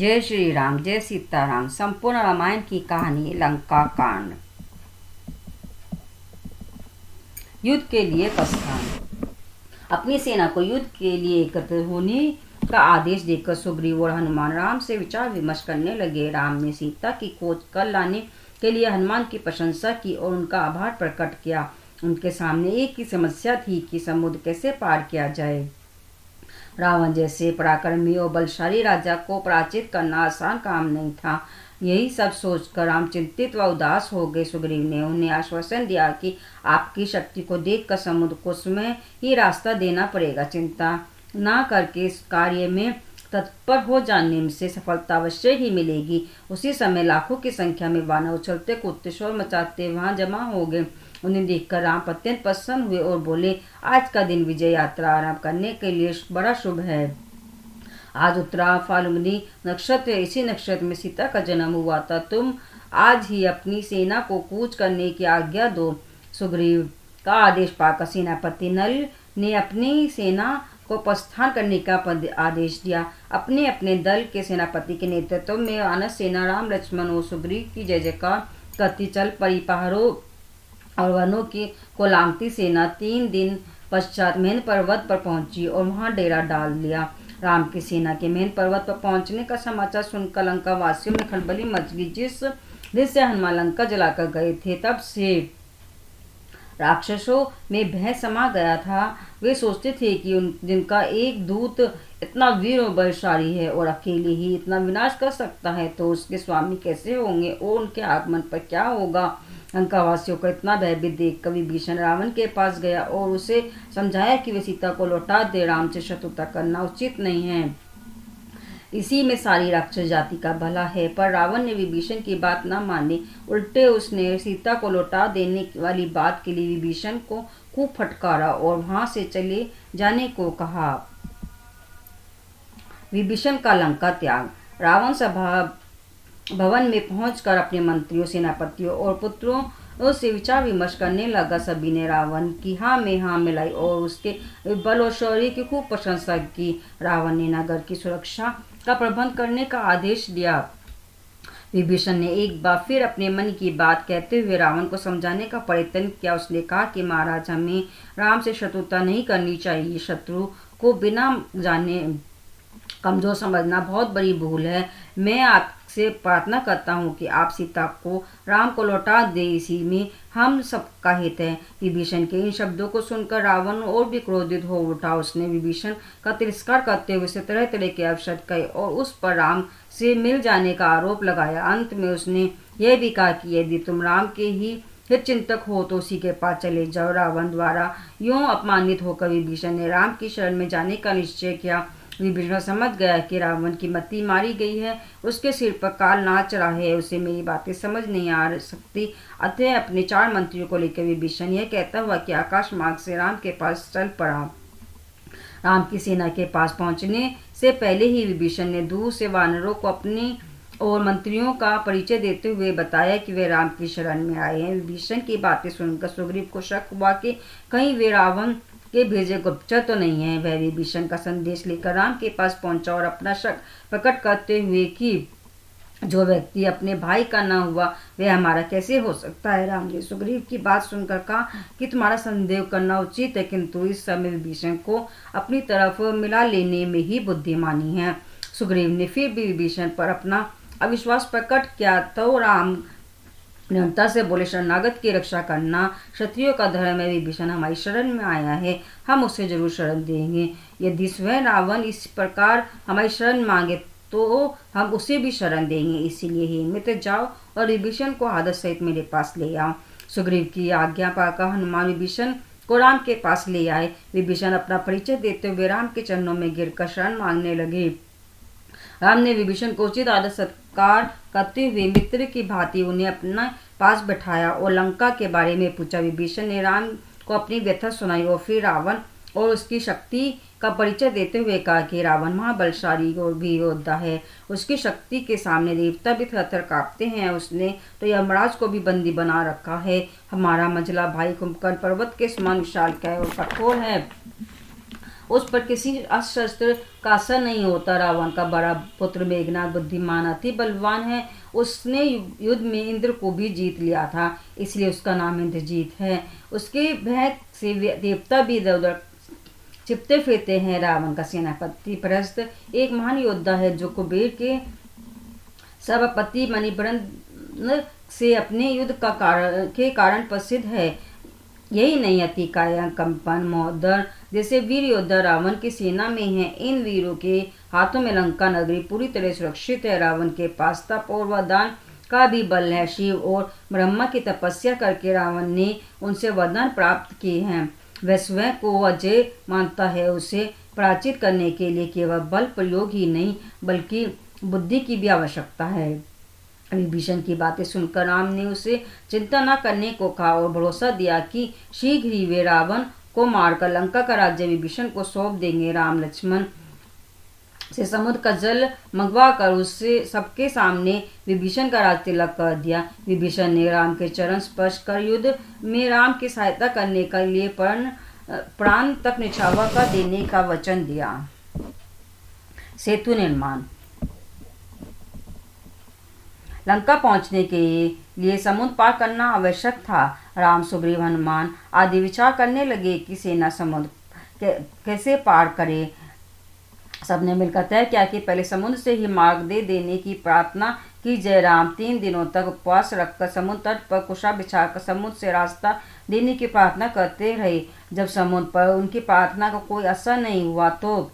जय श्री राम, जय सीताराम। संपूर्ण रामायण की कहानी लंका कांड। युद्ध के लिए प्रस्थान। अपनी सेना को युद्ध के लिए एकत्र होने का आदेश देकर सुग्रीव और हनुमान राम से विचार विमर्श करने लगे। राम ने सीता की खोज कर लाने के लिए हनुमान की प्रशंसा की और उनका आभार प्रकट किया। उनके सामने एक ही समस्या थी कि समुद्र कैसे पार किया जाए। रावण जैसे पराक्रमी और बलशाली राजा को पराजित करना आसान काम नहीं था। यही सब सोचकर राम चिंतित व उदास हो गए। सुग्रीव ने उन्हें आश्वासन दिया कि आपकी शक्ति को देखकर समुद्र को स्वयं ही रास्ता देना पड़ेगा। चिंता न करके इस कार्य में तत्पर हो जाने से सफलता अवश्य ही मिलेगी। उसी समय लाखों की संख्या में वानर उछलते कूदते शोर मचाते वहां जमा हो गए। उन्हें देखकर राम अत्यंत प्रसन्न हुए और बोले, आज का दिन विजय यात्रा आरंभ करने के लिए बड़ा शुभ है। आज उत्तरा फाल्गुनी नक्षत्र, इसी नक्षत्र में सीता का जन्म हुआ था। तुम आज ही अपनी सेना को कूच करने की आज्ञा दो। सुग्रीव का आदेश पाकर सेनापति नल ने अपनी सेना को प्रस्थान करने का आदेश दिया। अपने अपने दल के सेनापति के नेतृत्व में आनस सेना राम लक्ष्मण और सुग्रीव की जय जयकार करती चल पड़ी। पहाड़ों और वनों की को लांघती सेना 3 दिन पश्चात मेन पर्वत पर पहुंची और वहां डेरा डाल लिया। राम की सेना के मेन पर्वत पर पहुंचने का समाचार सुनकर लंका वासियों में खलबली मच गई। जिस दिन से हनुमान लंका जलाकर गए थे, तब से राक्षसों में भय समा गया था। वे सोचते थे कि जिनका एक दूत इतना वीर और बलशाली है और अकेले ही इतना विनाश कर सकता है, तो उसके स्वामी कैसे होंगे और उनके आगमन पर क्या होगा। लंकावासियों को इतना भयभीत देखकर विभीषण रावण के पास गया और उसे समझाया कि वे सीता को लौटा दे। राम से शत्रुता करना उचित नहीं है, इसी में सारी राक्षस जाति का भला है। पर रावण ने विभीषण की बात न मानी। उल्टे उसने सीता को लौटा देने वाली बात के लिए विभीषण को खूब फटकारा और वहां से चले जाने को कहा। विभीषण का लंका त्याग। रावण सभा भवन में पहुंचकर अपने मंत्रियों, सेनापतियों और पुत्रों से विचार विमर्श करने लगा। सभी ने रावण की हाँ में हाँ मिलाई और उसके बल और शौर्य की खूब प्रशंसा की। रावण ने नगर की सुरक्षा का प्रबंध करने का आदेश दिया। विभीषण ने एक बार फिर अपने मन की बात कहते हुए रावण को समझाने का प्रयत्न किया। उसने कहा कि महाराज, हमें राम से शत्रुता नहीं करनी चाहिए। शत्रु को बिना जाने कमजोर समझना बहुत बड़ी भूल है। मैं आपसे प्रार्थना करता हूँ कि आप सीता को राम को लौटा दे, इसी में हम सबका हित है। विभीषण के इन शब्दों को सुनकर रावण और भी क्रोधित हो उठा। उसने विभीषण का तिरस्कार करते हुए उसे तरह तरह के अपशब्द कहे और उस पर राम से मिल जाने का आरोप लगाया। अंत में उसने यह भी कहा कि यदि तुम राम के ही हित चिंतक हो तो उसी के पास चले जाओ। रावण द्वारा यूं अपमानित होकर विभीषण ने राम की शरण में जाने का निश्चय किया। विभीषण समझ गया कि रावण की मति मारी गई है, उसके सिर पर काल नाच रहा है। उसे मेरी बातें समझ नहीं आ सकती। अतः अपने 4 मंत्रियों को लेकर विभीषण यह कहता हुआ कि आकाश मार्ग से राम के पास चल पड़ा। राम की सेना के पास पहुंचने से पहले ही विभीषण ने दूर से वानरों को अपने और मंत्रियों का परिचय देते हुए बताया कि वे राम की शरण में आए हैं। विभीषण की बातें सुनकर सुग्रीव को शक हुआ कि कहीं वे रावण के भेजे गुप्तचर तो नहीं है। वह विभीषण का संदेश लेकर राम के पास पहुंचा और अपना शक प्रकट करते हुए कि जो व्यक्ति अपने भाई का न हुआ वह हमारा कैसे हो सकता है। राम ने सुग्रीव की बात सुनकर कहा कि तुम्हारा संदेह करना उचित है, किंतु इस समय विभीषण को अपनी तरफ मिला लेने में ही बुद्धिमानी है। सुग्रीव ने फिर भी विभीषण पर अपना अविश्वास प्रकट किया तो राम निरंतर से बोले, शरणागत की रक्षा करना क्षत्रियों का धर्म है। विभीषण हमारी शरण में आया है, हम उसे जरूर शरण देंगे। यदि स्वयं रावण इस प्रकार हमारी शरण मांगे तो हम उसे भी शरण देंगे। इसीलिए हे मित्र, जाओ और विभीषण को आदर सहित मेरे पास ले आओ। सुग्रीव की आज्ञा पाकर हनुमान विभीषण को राम के पास ले आए। विभीषण अपना परिचय देते हुए राम के चरणों में गिरकर शरण मांगने लगे। राम ने विभीषण को उचित आदर सत्कार करते हुए मित्र की भांति उन्हें अपने पास बैठाया और लंका के बारे में पूछा। विभीषण ने राम को अपनी व्यथा सुनाई और फिर रावण और उसकी शक्ति का परिचय देते हुए कहा कि रावण महाबलशाली और भी योद्धा है। उसकी शक्ति के सामने देवता भी थरथर कांपते हैं। उसने तो यमराज को भी बंदी बना रखा है। हमारा मंझला भाई कुंभकर्ण पर्वत के समान विशाल है और कठोर है। उस पर किसी अस्त्र शस्त्र का असर नहीं होता। रावण का बड़ा पुत्र मेघनाद बुद्धिमान अति बलवान है। उसने युद्ध में इंद्र को भी जीत लिया था, इसलिए उसका नाम इंद्रजीत है। उसके भय से देवता भी इधर उधर छिपते फिरते हैं। रावण का सेनापति प्रहस्त एक महान योद्धा है जो कुबेर के सभापति मणिभद्र से अपने युद्ध के कारण प्रसिद्ध है। यही नहीं, अति काया कंपन महोदर जैसे वीर योद्धा रावण की सेना में हैं। इन वीरों के हाथों में लंका नगरी पूरी तरह सुरक्षित है। रावण के पास तप और वरदान का भी बल है। शिव और ब्रह्मा की तपस्या करके रावण ने उनसे वरदान प्राप्त किए हैं। वह स्वयं को अजय मानता है। उसे पराजित करने के लिए केवल बल प्रयोग ही नहीं बल्कि बुद्धि की भी आवश्यकता है। विभीषण की बातें सुनकर राम ने उसे चिंता न करने को कहा और भरोसा दिया कि शीघ्र ही वे रावण को मारकर लंका का राज्य विभीषण को सौंप देंगे। राम लक्ष्मण से समुद्र का जल मंगवा कर उससे सबके सामने विभीषण का राज तिलक कर दिया। विभीषण ने राम के चरण स्पर्श कर युद्ध में राम की सहायता करने के लिए प्राण तक न्यौछावर कर देने का वचन दिया। सेतु निर्माण। लंका पहुंचने के लिए समुद्र पार करना आवश्यक था। राम, सुग्रीव, हनुमान आदि विचार करने लगे कि सेना समुद्र कैसे पार करे। सबने मिलकर तय किया कि पहले समुद्र से ही मार्ग दे देने की प्रार्थना की जय। राम 3 दिनों तक उपवास रखकर समुद्र तट पर कुशा बिछाकर समुद्र से रास्ता देने की प्रार्थना करते रहे। जब समुद्र पर उनकी प्रार्थना का कोई असर नहीं हुआ तो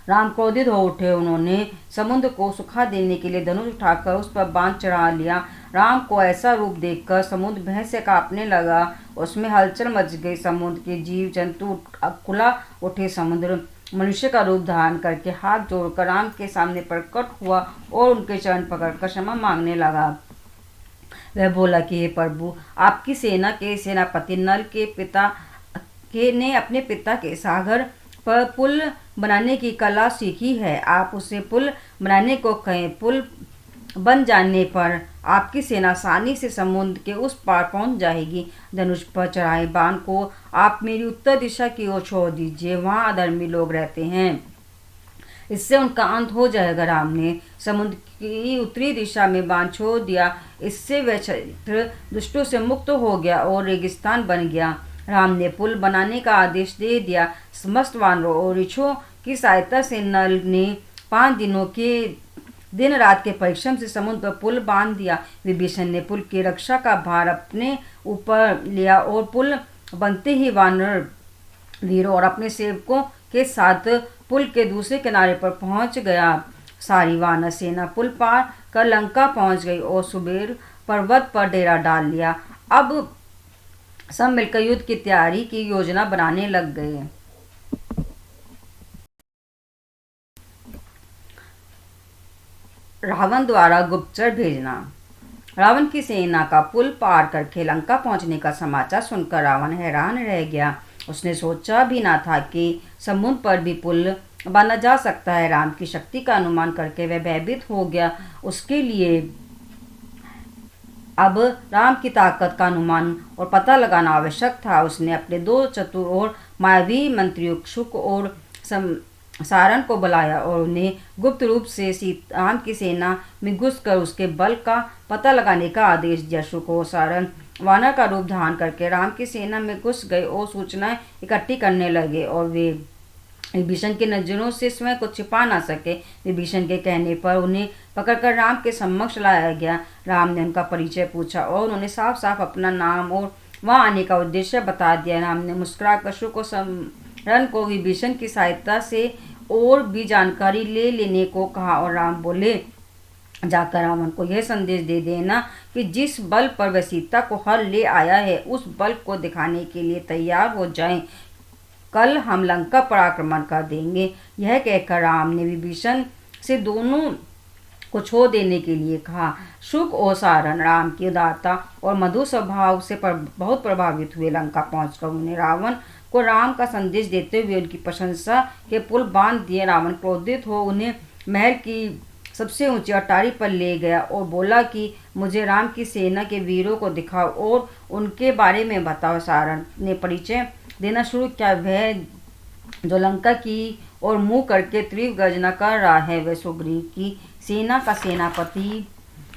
राम क्रोधित हो उठे। उन्होंने समुद्र को सुखा देने के लिए धनुष उठाकर उस पर बांध चढ़ा लिया। राम को ऐसा रूप देखकर समुद्र भय से कांपने लगा। उसमें हलचल मच गई। समुद्र के जीव जंतु खुला उठे। समुद्र मनुष्य का रूप धारण करके हाथ जोड़कर राम के सामने प्रकट हुआ और उनके चरण पकड़कर क्षमा मांगने लगा। वह बोला कि हे प्रभु, आपकी सेना के सेनापति नल के पिता ने अपने पिता के सागर पर पुल बनाने की कला सीखी है। आप उसे पुल बनाने को कहें। पुल बन जाने पर आपकी सेना आसानी से समुद्र के उस पार पहुंच जाएगी। धनुष पर चढ़ाए बाण को आप मेरी उत्तर दिशा की ओर छोड़ दीजिए। वहां अधर्मी लोग रहते हैं, इससे उनका अंत हो जाएगा। राम ने समुद्र की उत्तरी दिशा में बाण छोड़ दिया। इससे वह क्षेत्र दुष्टों से मुक्त हो गया और रेगिस्तान बन गया। राम ने पुल बनाने का आदेश दे दिया। समस्त वानरों और ऋषियों की सहायता से नल ने 5 दिनों के दिन रात के परिश्रम से समुद्र पर पुल बांध दिया। विभीषण ने पुल की रक्षा का भार अपने ऊपर लिया और पुल बनते ही वानर वीरों और अपने सेवकों के साथ पुल के दूसरे किनारे पर पहुंच गया। सारी वानर सेना पुल पार कर लंका पहुंच गई और सुबेर पर्वत पर डेरा डाल लिया। अब सब मिलकर युद्ध की तैयारी की योजना बनाने लग गए। रावण द्वारा गुप्तचर भेजना। रावण की सेना का पुल पार करके लंका पहुंचने का समाचार सुनकर रावण हैरान रह गया। उसने सोचा भी ना था कि समुद्र पर भी पुल बना जा सकता है। राम की शक्ति का अनुमान करके वह भयभीत हो गया। उसके लिए अब राम की ताकत का अनुमान और पता लगाना आवश्यक था। उसने अपने 2 चतुर और मायावी मंत्रियों शुक और सारण को बुलाया और उन्हें गुप्त रूप से राम की सेना में घुसकर उसके बल का पता लगाने का आदेश दिया। शुक और सारण वानर का रूप धारण करके राम की सेना में घुस गए और सूचनाएं इकट्ठी करने लगे और वे विभीषण की नजरों से स्वयं को छिपा ना सके। विभीषण के कहने पर उन्हें पकड़कर राम के समक्ष लाया गया। राम ने उनका परिचय पूछा और उन्होंने साफ साफ अपना नाम और वहां आने का उद्देश्य बता दिया। राम ने मुस्कुराकर शुक और सारण को विभीषण की सहायता से और भी जानकारी ले लेने को कहा और राम बोले, जाकर रावण को यह संदेश दे देना कि जिस बल पर वह सीता को हर ले आया है उस बल को दिखाने के लिए तैयार हो जाएं। कल हम लंका पर आक्रमण कर देंगे। यह कहकर राम ने विभीषण से दोनों को छोड़ देने के लिए कहा। शुक और सारण राम की उदारता और मधुर स्वभाव से बहुत प्रभावित हुए। लंका पहुंचकर उन्होंने रावण को राम का संदेश देते हुए उनकी प्रशंसा के पुल बांध दिए। रावण क्रोधित हो उन्हें महल की सबसे ऊंची अटारी पर ले गया और बोला कि मुझे राम की सेना के वीरों को दिखाओ और उनके बारे में बताओ। सारण ने परिचय देना शुरू किया। वह जो लंका की ओर मुंह करके तीव्र गर्जना कर रहा है। वह सुग्रीव की सेना का सेनापति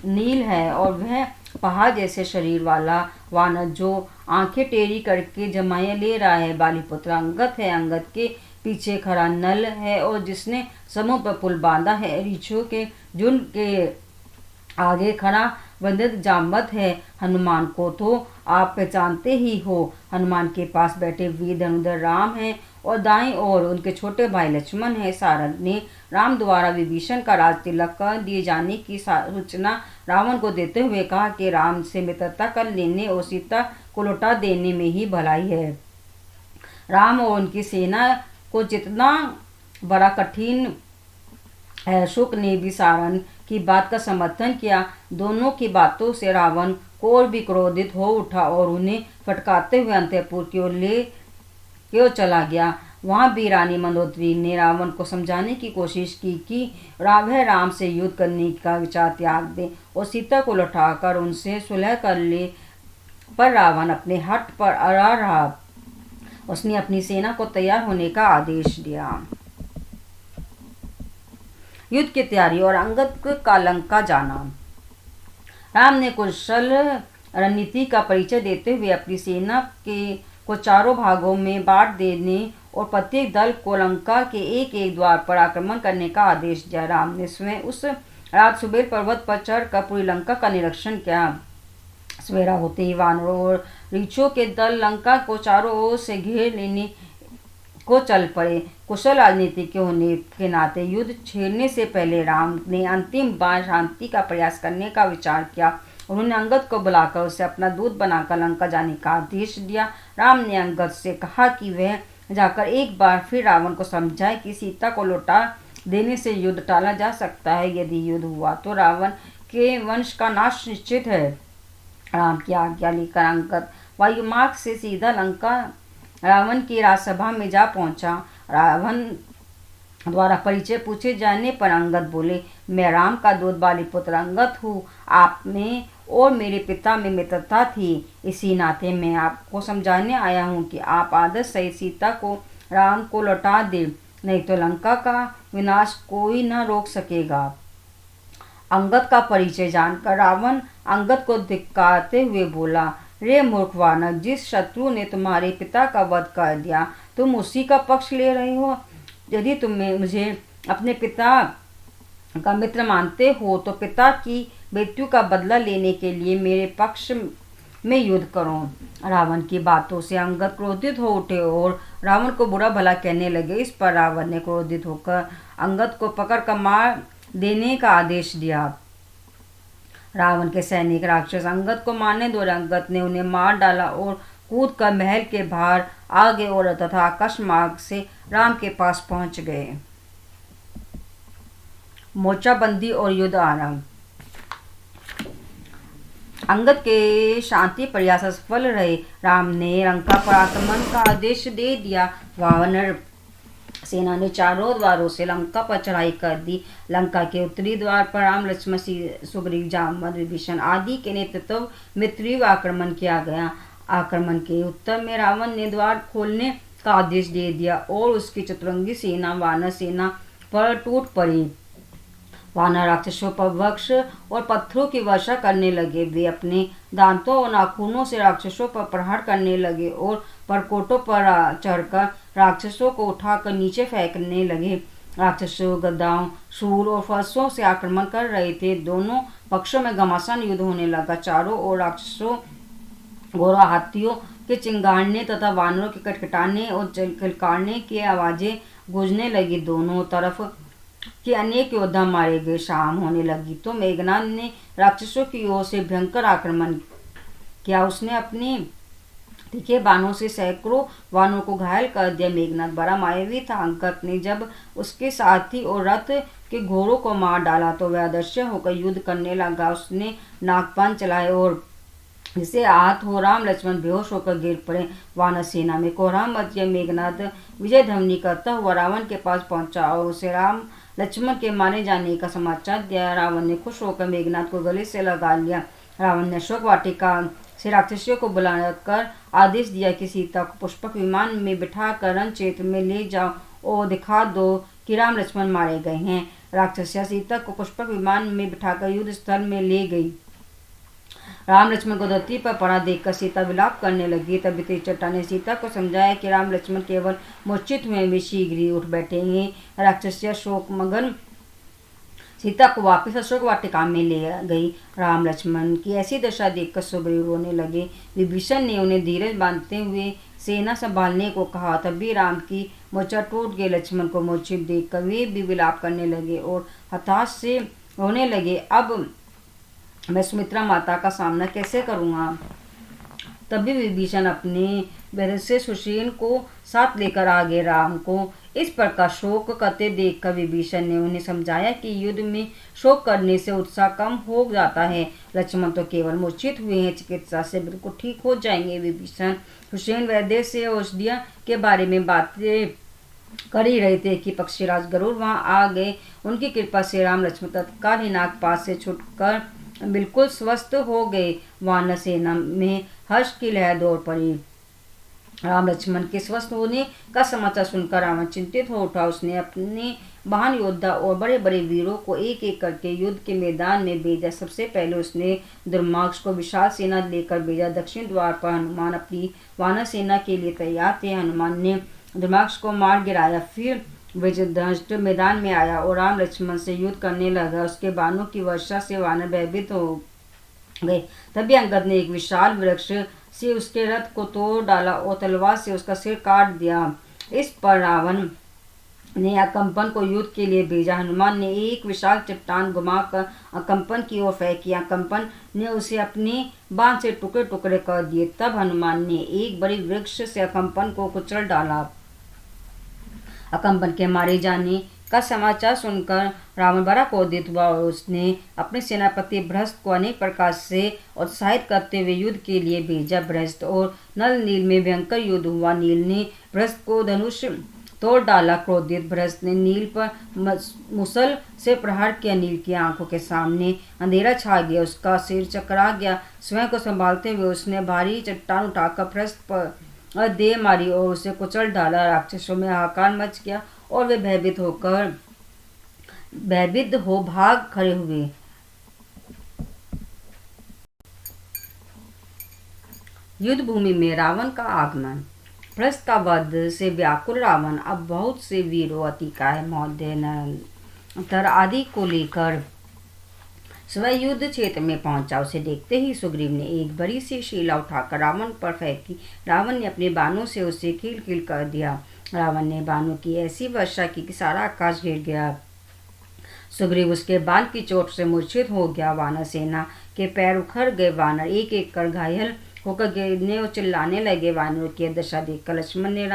नील है और वह पहाड़ जैसे शरीर वाला वानर जो आंखें टेढ़ी करके जमाएं ले रहा है बालीपुत्र अंगद है। अंगद के पीछे खड़ा नल है और जिसने समूह पर पुल बांधा है। रीछों के झुंड के आगे खड़ा वंदित जामवंत है। हनुमान को तो आप पहचानते ही हो। हनुमान के पास बैठे वीर धनुधर राम हैं और दाईं ओर उनके छोटे भाई लक्ष्मण है। सारंग ने राम द्वारा विभीषण का राज तिलक कर दिए जाने की सूचना रावण को देते हुए कहा कि राम से मित्रता कर लेने और सीता को लौटा देने में ही भलाई है। राम और उनकी सेना को जितना बड़ा कठिन है। शुक ने भी सारंग की बात का समर्थन किया। दोनों की बातों से रावण को और भी क्रोधित हो उठा और उन्हें फटकारते हुए अंतःपुर की ओर चला गया। वहां भी रानी मंदोदरी ने रावण को समझाने की कोशिश की कि वह राम से युद्ध करने का विचार त्याग दे और सीता को लौटाकर उनसे सुलह कर ले, पर रावण अपने हठ पर अड़ा रहा। उसने अपनी सेना को तैयार होने का आदेश दिया। युद्ध की तैयारी और अंगद का लंका जाना। राम ने कुशल रणनीति का परिचय देते हुए अपनी सेना को चारों भागों में बांट देने और प्रत्येक दल को लंका के एक एक द्वार पर आक्रमण करने का आदेश दिया। राम ने स्वयं उस रात सुबेर पर्वत पर चढ़कर पूरी लंका का निरीक्षण किया। सवेरा होते ही वानरों और रीछों के दल लंका को चारों ओर से घेर लेने को चल पड़े। कुशल राजनीतिज्ञ होने के नाते युद्ध छेड़ने से पहले राम ने अंतिम बार शांति का प्रयास करने का विचार किया। उन्होंने अंगद को बुलाकर उसे अपना दूत बनाकर लंका जाने का आदेश दिया। राम ने अंगद से कहा कि वह जाकर एक बार फिर रावण को समझाए कि सीता को लौटा देने से युद्ध टाला जा सकता है। यदि युद्ध हुआ तो रावण के वंश का नाश निश्चित है। राम की आज्ञा लेकर अंगद वायुमार्ग से सीधा लंका रावण की राजसभा में जा पहुंचा। रावण द्वारा परिचय पूछे जाने पर अंगद बोले, मैं राम का दूत बालीपुत्र अंगद हूँ। आप में और मेरे पिता में मित्रता थी, इसी नाते मैं आपको समझाने आया हूँ कि आप आदर सहित सीता को राम को लौटा दे, नहीं तो लंका का विनाश कोई न रोक सकेगा। अंगद का परिचय जानकर रावण अंगद को धिक्कारते हुए बोला, रे मूर्ख वानर, जिस शत्रु ने तुम्हारे पिता का वध कर दिया तुम उसी का पक्ष ले रहे हो। यदि तुम मुझे अपने पिता का मित्र मानते हो तो पिता की मृत्यु का बदला लेने के लिए मेरे पक्ष में युद्ध करो। रावण की बातों से अंगद क्रोधित हो उठे और रावण को बुरा भला कहने लगे। इस पर रावण ने क्रोधित होकर अंगद को पकड़कर मार देने का आदेश दिया। रावण के सैनिक राक्षस अंगद को मारने दौड़े। अंगद ने उन्हें मार डाला और कूद कर महल के बाहर आगे और तथा आकाश मार्ग से राम के पास पहुंच गए। मोर्चाबंदी और युद्ध आरंभ। अंगद के शांति प्रयास असफल रहे। राम ने लंका पर आक्रमण का आदेश दे दिया। वानर सेना ने चारों द्वारों से लंका पर चढ़ाई कर दी। लंका के उत्तरी द्वार पर राम लक्ष्मण सुग्रीव जामवंत विभीषण आदि के नेतृत्व में तीव्र आक्रमण किया गया। आक्रमण के उत्तर में रावण ने द्वार खोलने का आदेश दे दिया और उसकी चतुरंगी सेना वानर सेना पर टूट पड़ी। वानर राक्षसों पर वृक्ष और पत्थरों की वर्षा करने लगे। वे अपने दांतों और नाखूनों से राक्षसों पर प्रहार करने लगे और परकोटों पर चढ़कर राक्षसों को उठाकर नीचे फेंकने लगे। राक्षसों गदाओं, शूल और फरसों से आक्रमण कर रहे थे। दोनों पक्षों में घमासान युद्ध होने लगा। चारों ओर राक्षसों, घोड़ा, हाथियों के चिंगारने तथा वानरों के कटकटाने और किलकारने की आवाजें गूंजने लगी। दोनों तरफ के अनेक योद्धा मारे गए। शाम होने लगी तो मेघनाद ने राक्षसों की ओर से भयंकर आक्रमण किया। उसने अपने तीखे बाणों से सैकड़ों वानरों को घायल कर दिया। मेघनाद बड़ा मायावी था। अंगद ने जब उसके साथी और रथ के घोड़ों को मार डाला तो वह अदृश्य होकर युद्ध करने लगा। उसने नागपान चलाए और जिसे आहत हो राम लक्ष्मण बेहोश होकर गिर पड़े। वानर सेना में कोहराम मच गया। मेघनाद विजय ध्वनि करता हुआ रावण के पास पहुंचा और उसे राम लक्ष्मण के मारे जाने का समाचार दिया। रावण ने खुश होकर मेघनाद को गले से लगा लिया। रावण ने अशोक वाटिका से राक्षसियों को बुलाकर आदेश दिया कि सीता को पुष्पक विमान में बिठाकर रण क्षेत्र में ले जाओ और दिखा दो कि राम लक्ष्मण मारे गए हैं। राक्षसियां सीता को पुष्पक विमान में बिठाकर युद्ध स्थल में ले गई। राम लक्ष्मण को धरती पर पड़ा देखकर सीता विलाप करने लगी। तभी त्रिजटा ने सीता को समझाया कि राम लक्ष्मण केवल मूर्छित हुए वे शीघ्र ही उठ बैठेंगे। राक्षसियां शोकमग्न सीता को वापस अशोक वाटिका में ले गई। राम लक्ष्मण की ऐसी दशा देखकर सुग्रीव रोने लगे। विभीषण ने उन्हें धीरज बांधते हुए सेना संभालने को कहा। तभी राम की मूर्छा टूट गई। लक्ष्मण को मूर्छित देखकर वे भी विलाप करने लगे और हताश से रोने लगे। अब मैं सुमित्रा माता का सामना कैसे करूँगा। तभी विभीषण अपने भरत से सुषेण को साथ लेकर आ गए। राम को इस प्रकार शोक करते देखकर विभीषण ने उन्हें समझाया कि युद्ध में शोक करने से उत्साह कम हो जाता है। लक्ष्मण तो केवल मूर्छित हुए हैं, चिकित्सा से बिल्कुल ठीक हो जाएंगे। विभीषण सुषेण वैद्य से औषधियों के बारे में बातें कर ही रहे थे कि पक्षीराज गरुड़ वहां आ गए। उनकी कृपा से राम लक्ष्मण तत्काल ही नागपात से छुटकर बिल्कुल स्वस्थ हो गए। वानर सेना में हर्ष की लहर दौड़ पड़ी। राम लक्ष्मण के स्वस्थ होने का समाचार सुनकर रावण चिंतित हो उठा। उसने अपने महान योद्धा और बड़े बड़े वीरों को एक एक करके युद्ध के मैदान में भेजा। सबसे पहले उसने दुर्मार्ग को विशाल सेना लेकर भेजा। दक्षिण द्वार पर हनुमान अपनी वानर सेना के लिए तैयार थे। हनुमान ने दुर्मार्ग को मार गिराया। फिर विजयदंष्ट मैदान में आया और राम लक्ष्मण से युद्ध करने लगा। उसके बाणों की वर्षा से वानर भयभीत हो गए। तभी अंगद ने एक विशाल वृक्ष से उसके रथ को तोड़ डाला और तलवार से उसका सिर काट दिया। इस पर रावण ने अकंपन को युद्ध के लिए भेजा। हनुमान ने एक विशाल चट्टान घुमाकर अकंपन की ओर फेंकी। अकंपन ने उसे अपने बाण से टुकड़े टुकड़े कर दिए। तब हनुमान ने एक बड़े वृक्ष से अकंपन को कुचल डाला। अकंपन के मारे जाने का समाचार सुनकर रावण बड़ा क्रोधित हुआ और उसने अपने सेनापति बृहस्पति को अनेक प्रकार से उत्साहित करते हुए युद्ध के लिए भेजा। बृहस्पति और नल नील में भयंकर युद्ध हुआ। नील ने बृहस्पति को धनुष तोड़ डाला। क्रोधित बृहस्पति ने नील पर मुसल से प्रहार किया। नील की आंखों के सामने अंधेरा छा गया। उसका सिर चकरा गया। स्वयं को संभालते हुए उसने भारी चट्टान उठाकर बृहस्पति पर दे मारी और उसे कुचल डाला। राक्षसों में हाहाकार मच गया और वे भयभीत हो भाग खड़े हुए। युद्ध भूमि में रावण का आगमन। बृहस्पति का वध से व्याकुल रावण अब बहुत से वीरों, अतिकाय, मौध्य, नर आदि को लेकर स्वयं युद्ध क्षेत्र में पहुंचा। उसे देखते ही सुग्रीव ने एक बड़ी सी शीला उठाकर रावण पर फेंकी। रावण ने अपने बाणों से उसे कील कील कर दिया। रावण ने बाणों की ऐसी वर्षा की कि सारा आकाश घिर गया। सुग्रीव उसके बाण की चोट से मूर्छित हो गया। वानर सेना के पैर उखड़ गए। वानर एक एक कर घायल होकर गिरने और चिल्लाने लगे। वानरों की दशा देखकर लक्ष्मण ने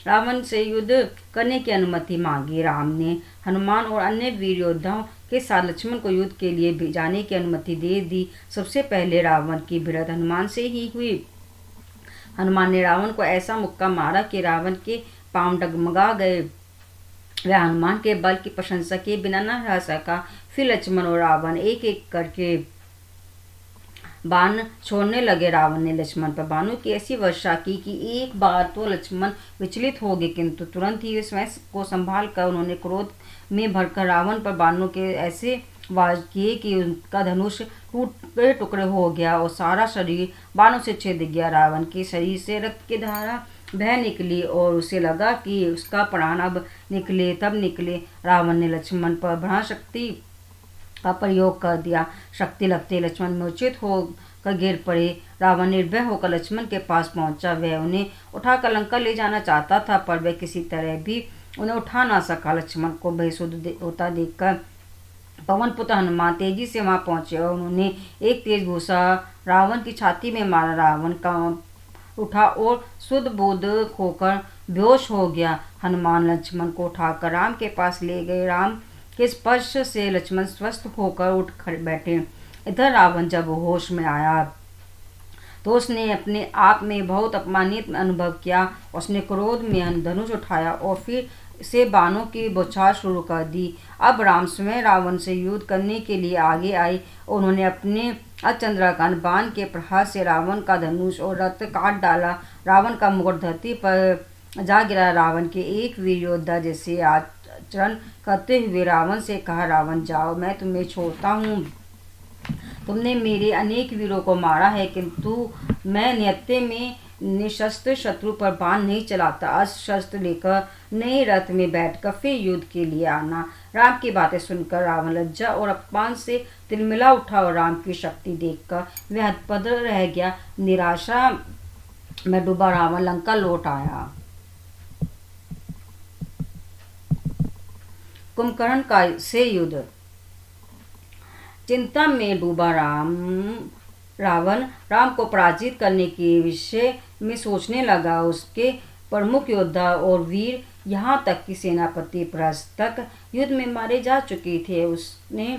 रावण से युद्ध करने की अनुमति मांगी। राम ने हनुमान और अन्य वीर योद्धाओं के साथ लक्ष्मण को युद्ध के लिए जाने की अनुमति दे दी। सबसे पहले रावण की भिड़ंत हनुमान से ही हुई। हनुमान ने रावण को ऐसा मुक्का मारा कि रावण के पांव डगमगा गए। वह हनुमान के बल की प्रशंसा किए बिना न रह सका। फिर लक्ष्मण और रावण एक एक करके बाण छोड़ने लगे। रावण ने लक्ष्मण पर बाणों की ऐसी वर्षा की कि एक बार तो लक्ष्मण विचलित हो गए, किंतु तुरंत ही स्वयं को संभाल कर उन्होंने क्रोध में भरकर रावण पर बाणों के ऐसे वार किए कि उनका धनुष टुकड़े टुकड़े हो गया और सारा शरीर बाणों से छेद गया। रावण के शरीर से रक्त की धारा बह निकली और उसे लगा कि उसका प्राण अब निकले। तब निकले रावण ने लक्ष्मण पर बाण शक्ति का प्रयोग कर दिया। शक्ति लगते लक्ष्मण मूर्छित होकर गिर पड़े। रावण निर्भय होकर लक्ष्मण के पास पहुंचा। वह उन्हें उठाकर लंका ले जाना चाहता था, पर वह किसी तरह भी उन्हें उठा ना सका। लक्ष्मण को बेसुध होता देखकर पवन पुत्र हनुमान तेजी से वहां पहुंचे और उन्होंने एक तेज घूसा रावण की छाती में मारा। रावण का उठा और शुद्ध बोध खोकर बेहोश हो गया। हनुमान लक्ष्मण को उठाकर राम के पास ले गए। राम के स्पर्श से लक्ष्मण स्वस्थ होकर उठ खड़े बैठे। इधर रावण जब होश में आया तो उसने अपने आप में बहुत अपमानित अनुभव किया। उसने क्रोध में धनुष उठाया और फिर से बाणों की बौछार शुरू कर दी। अब राम स्वयं रावण से युद्ध करने के लिए आगे आए। उन्होंने अपने अचंद्राकार बाण के प्रहार से रावण का धनुष और रथ काट डाला। रावण का मुकुट धरती पर जा गिरा। रावण के एक वीर योद्धा जैसे आचरण करते हुए रावण से कहा, रावण जाओ, मैं तुम्हें छोड़ता हूँ। तुमने मेरे अनेक वीरों को मारा है, किंतु मैं नियत्ते में निशस्त्र शत्रु पर बाण नहीं चलाता। अस्त्र शस्त्र लेकर नए रथ में बैठकर फिर युद्ध के लिए आना। राम की बातें सुनकर रावण लज्जा और अपमान से तिलमिला उठा और राम की शक्ति देखकर वह हतप्रभ रह गया। निराशा में डूबा रावण लंका लौट आया। कुंभकर्ण का से युद्ध। चिंता में डूबा रावण राम को पराजित करने के विषय में सोचने लगा। उसके प्रमुख योद्धा और वीर, यहाँ तक कि सेनापति प्रहस्त युद्ध में मारे जा चुके थे। उसने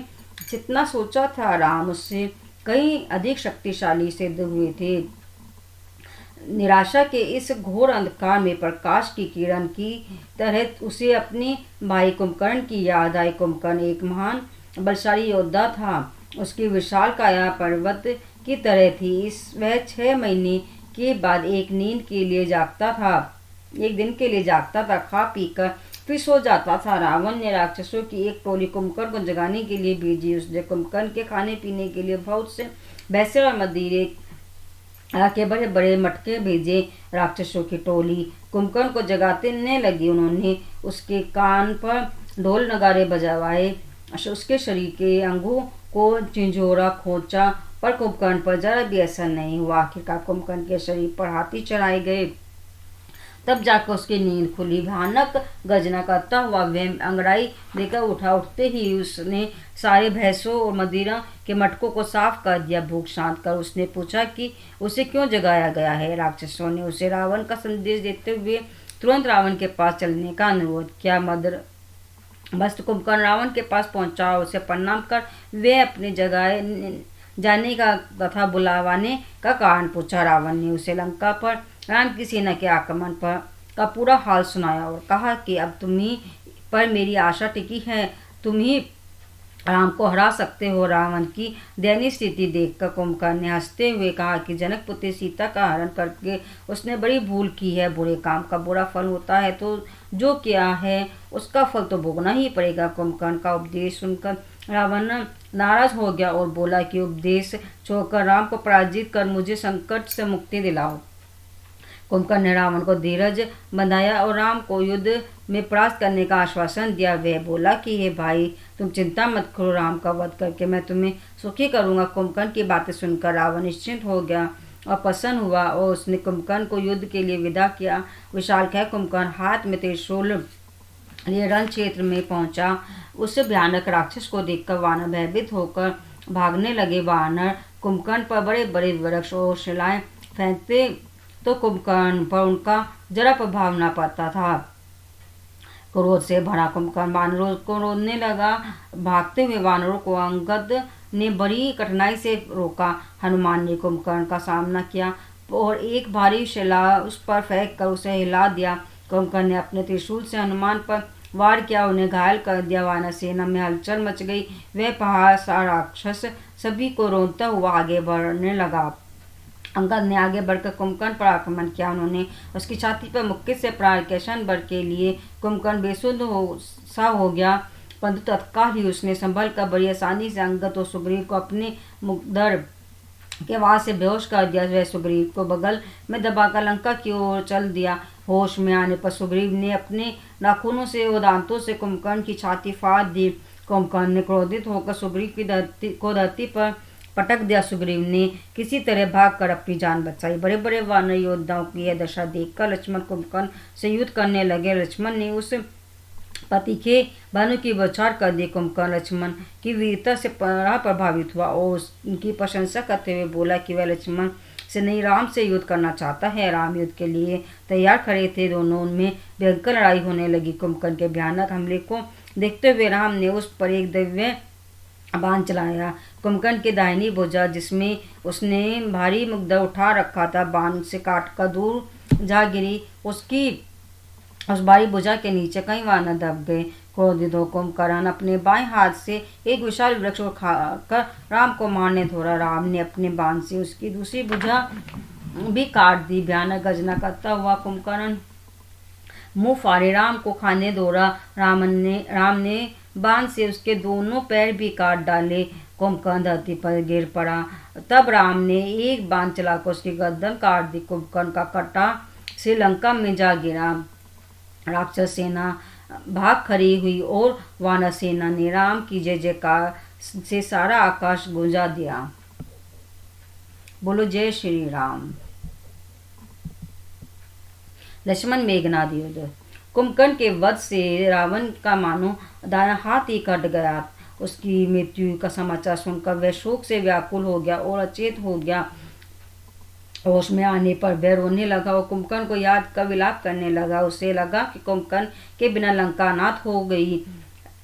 जितना सोचा था राम उससे कई अधिक शक्तिशाली सिद्ध हुए थे। निराशा के इस घोर अंधकार में प्रकाश की किरण की तरह उसे अपने भाई कुंभकर्ण की याद आई। कुंभकर्ण एक महान बलशाली योद्धा था। उसकी विशाल काया पर्वत की तरह थी। वह 6 महीने के बाद एक नींद के लिए जागता था, एक दिन के लिए जागता था, खा पी कर फिर सो जाता था। रावण ने राक्षसों की एक टोली कुंभकर्ण को जगाने के लिए भेजी। उसने कुंभकर्ण के खाने पीने के लिए बहुत से भैंसे और मदिरे के बड़े बड़े मटके भेजे। राक्षसों की टोली कुंभकर्ण को जगाने लगी। उन्होंने उसके कान पर ढोल नगारे बजवाए, उसके शरीर के अंगों को झिंझोरा खोचा, पर कुंभकर्ण पर जरा भी असर नहीं हुआ। आखिरकार कुंभकर्ण के शरीर पर हाथी चढ़ाए गए, तब जाकर उसकी नींद खुली। भयानक गर्जना करता हुआ वह अंगड़ाई लेकर उठा। उठते ही उसने सारे भैंसों और मदिरा के मटकों को साफ कर दिया। भूख शांत कर उसने पूछा कि उसे क्यों जगाया गया है। राक्षसों ने उसे रावण का संदेश देते हुए तुरंत रावण के पास चलने का अनुरोध किया। मस्त कुंभकर्ण रावण के पास पहुंचा और उसे प्रणाम कर वे अपने जगह जाने का तथा बुलावाने का कारण पूछा। रावण ने उसे लंका पर राम की सेना के आक्रमण पर का पूरा हाल सुनाया और कहा कि अब तुम्ही पर मेरी आशा टिकी है, तुम ही राम को हरा सकते हो। रावण की दयनीय स्थिति देखकर कुंभकर्ण ने हंसते हुए कहा कि जनक पुत्री सीता का हरण करके उसने बड़ी भूल की है। बुरे काम का बुरा फल होता है, तो जो किया है उसका फल तो भोगना ही पड़ेगा। कुंभकर्ण का उपदेश सुनकर रावण नाराज हो गया और बोला कि उपदेश छोड़कर राम को पराजित कर मुझे संकट से मुक्ति दिलाओ। कुंभकर्ण ने रावण को धीरज बंधाया और राम को युद्ध में परास्त करने का आश्वासन दिया। वह बोला कि हे भाई, तुम चिंता मत करो, राम का वध करके मैं तुम्हें सुखी करूंगा। कुंभकर्ण की बातें सुनकर रावण निश्चिंत हो गया और प्रसन्न हुआ और उसने कुंभकर्ण को युद्ध के लिए विदा किया। विशालकाय कुंभकर्ण हाथ में त्रिशूल लिए रण क्षेत्र में पहुंचा। उस भयानक राक्षस को देखकर वानर भयभीत होकर भागने लगे। वानर कुंभकर्ण पर बड़े बड़े वृक्ष और शिलाएं फेंकते तो कुंभकर्ण पर उनका जरा प्रभाव न पड़ता था। क्रोध से भरा कुंभकर्ण वानरों को रोकने लगा। भागते हुए वानरों को अंगद ने बड़ी कठिनाई से रोका। हनुमान ने कुंभकर्ण का सामना किया और एक भारी शिला उस पर फेंक कर उसे हिला दिया। कुंभकर्ण ने अपने त्रिशूल से हनुमान पर वार किया, उन्हें घायल कर दिया। वानर सेना में हलचल मच गई। वह पहाड़ सा राक्षस सभी को रोकता हुआ आगे बढ़ने लगा। अंगद ने आगे बढ़कर कुंभकर्ण पर आक्रमण किया। उन्होंने उसकी छाती पर मुक्के से प्रहार किया। क्षण भर के लिए कुंभकर्ण बेसुध हो गया, परंतु तत्काल ही उसने संभल कर बड़ी आसानी से अंगद और सुग्रीव को अपने मुखधर के वार से बेहोश कर दिया। वह सुग्रीव को बगल में दबाकर लंका की ओर चल दिया। होश में आने पर सुग्रीव ने अपने नाखूनों से और दांतों से कुंभकर्ण की छाती फाड़ दी। कुंभकर्ण ने क्रोधित होकर सुग्रीव की धरती पर पटक दिया। सुग्रीव ने किसी तरह भागकर अपनी जान बचाई। बड़े बड़े वानर योद्धाओं की यह दशा देखकर लक्ष्मण कुंभकर्ण से युद्ध करने लगे। लक्ष्मण ने उस पतिखे भानु की बौछार कर दी। कुंभकर्ण लक्ष्मण की वीरता से बड़ा प्रभावित हुआ और उनकी प्रशंसा करते हुए बोला कि वह लक्ष्मण से नहीं राम से युद्ध करना चाहता है। राम युद्ध के लिए तैयार खड़े थे। दोनों उनमें भयंकर लड़ाई होने लगी। कुंभकर्ण के भयानक हमले को देखते हुए राम ने उस पर एक दिव्य बाण चलाया। कुंभकर्ण की दाहिनी भुजा, जिसमें उसने भारी मुग्धा उठा रखा था, बाण से काटकर दूर जा गिरी। उसकी उस बड़ी भुजा के नीचे कई वानर दब गए। क्रोधित होकर कुंभकर्ण अपने बाएं हाथ से एक विशाल वृक्ष को खाकर राम को मारने दौड़ा। राम ने अपने बाण से उसकी दूसरी भुजा भी काट दी। भयानक गर्जना करता हुआ कुंभकर्ण मुंह फाड़े राम को खाने दौड़ा। राम ने बाण से उसके दोनों पैर भी काट डाले। कुंभकर्ण धरती पर गिर पड़ा। तब राम ने एक बाण चलाकर उसकी गर्दन काट दी। कुंभकर्ण का कटा श्रीलंका में जा गिरा। राक्षस सेना भाग खड़ी हुई और वानर सेना ने राम की जय जयकार से सारा आकाश गूंजा दिया। बोलो जय श्री राम। लक्ष्मण मेघनाद युद्ध। कुंभकर्ण के वध से रावण का मानो दायां हाथ ही कट गया। उसकी मृत्यु का समाचार सुनकर वह शोक से व्याकुल हो गया और अचेत हो गया। होश में आने पर वह रोने लगा और कुंभकर्ण को याद कर विलाप करने लगा। उसे लगा कि कुंभकर्ण के बिना लंका अनाथ हो गई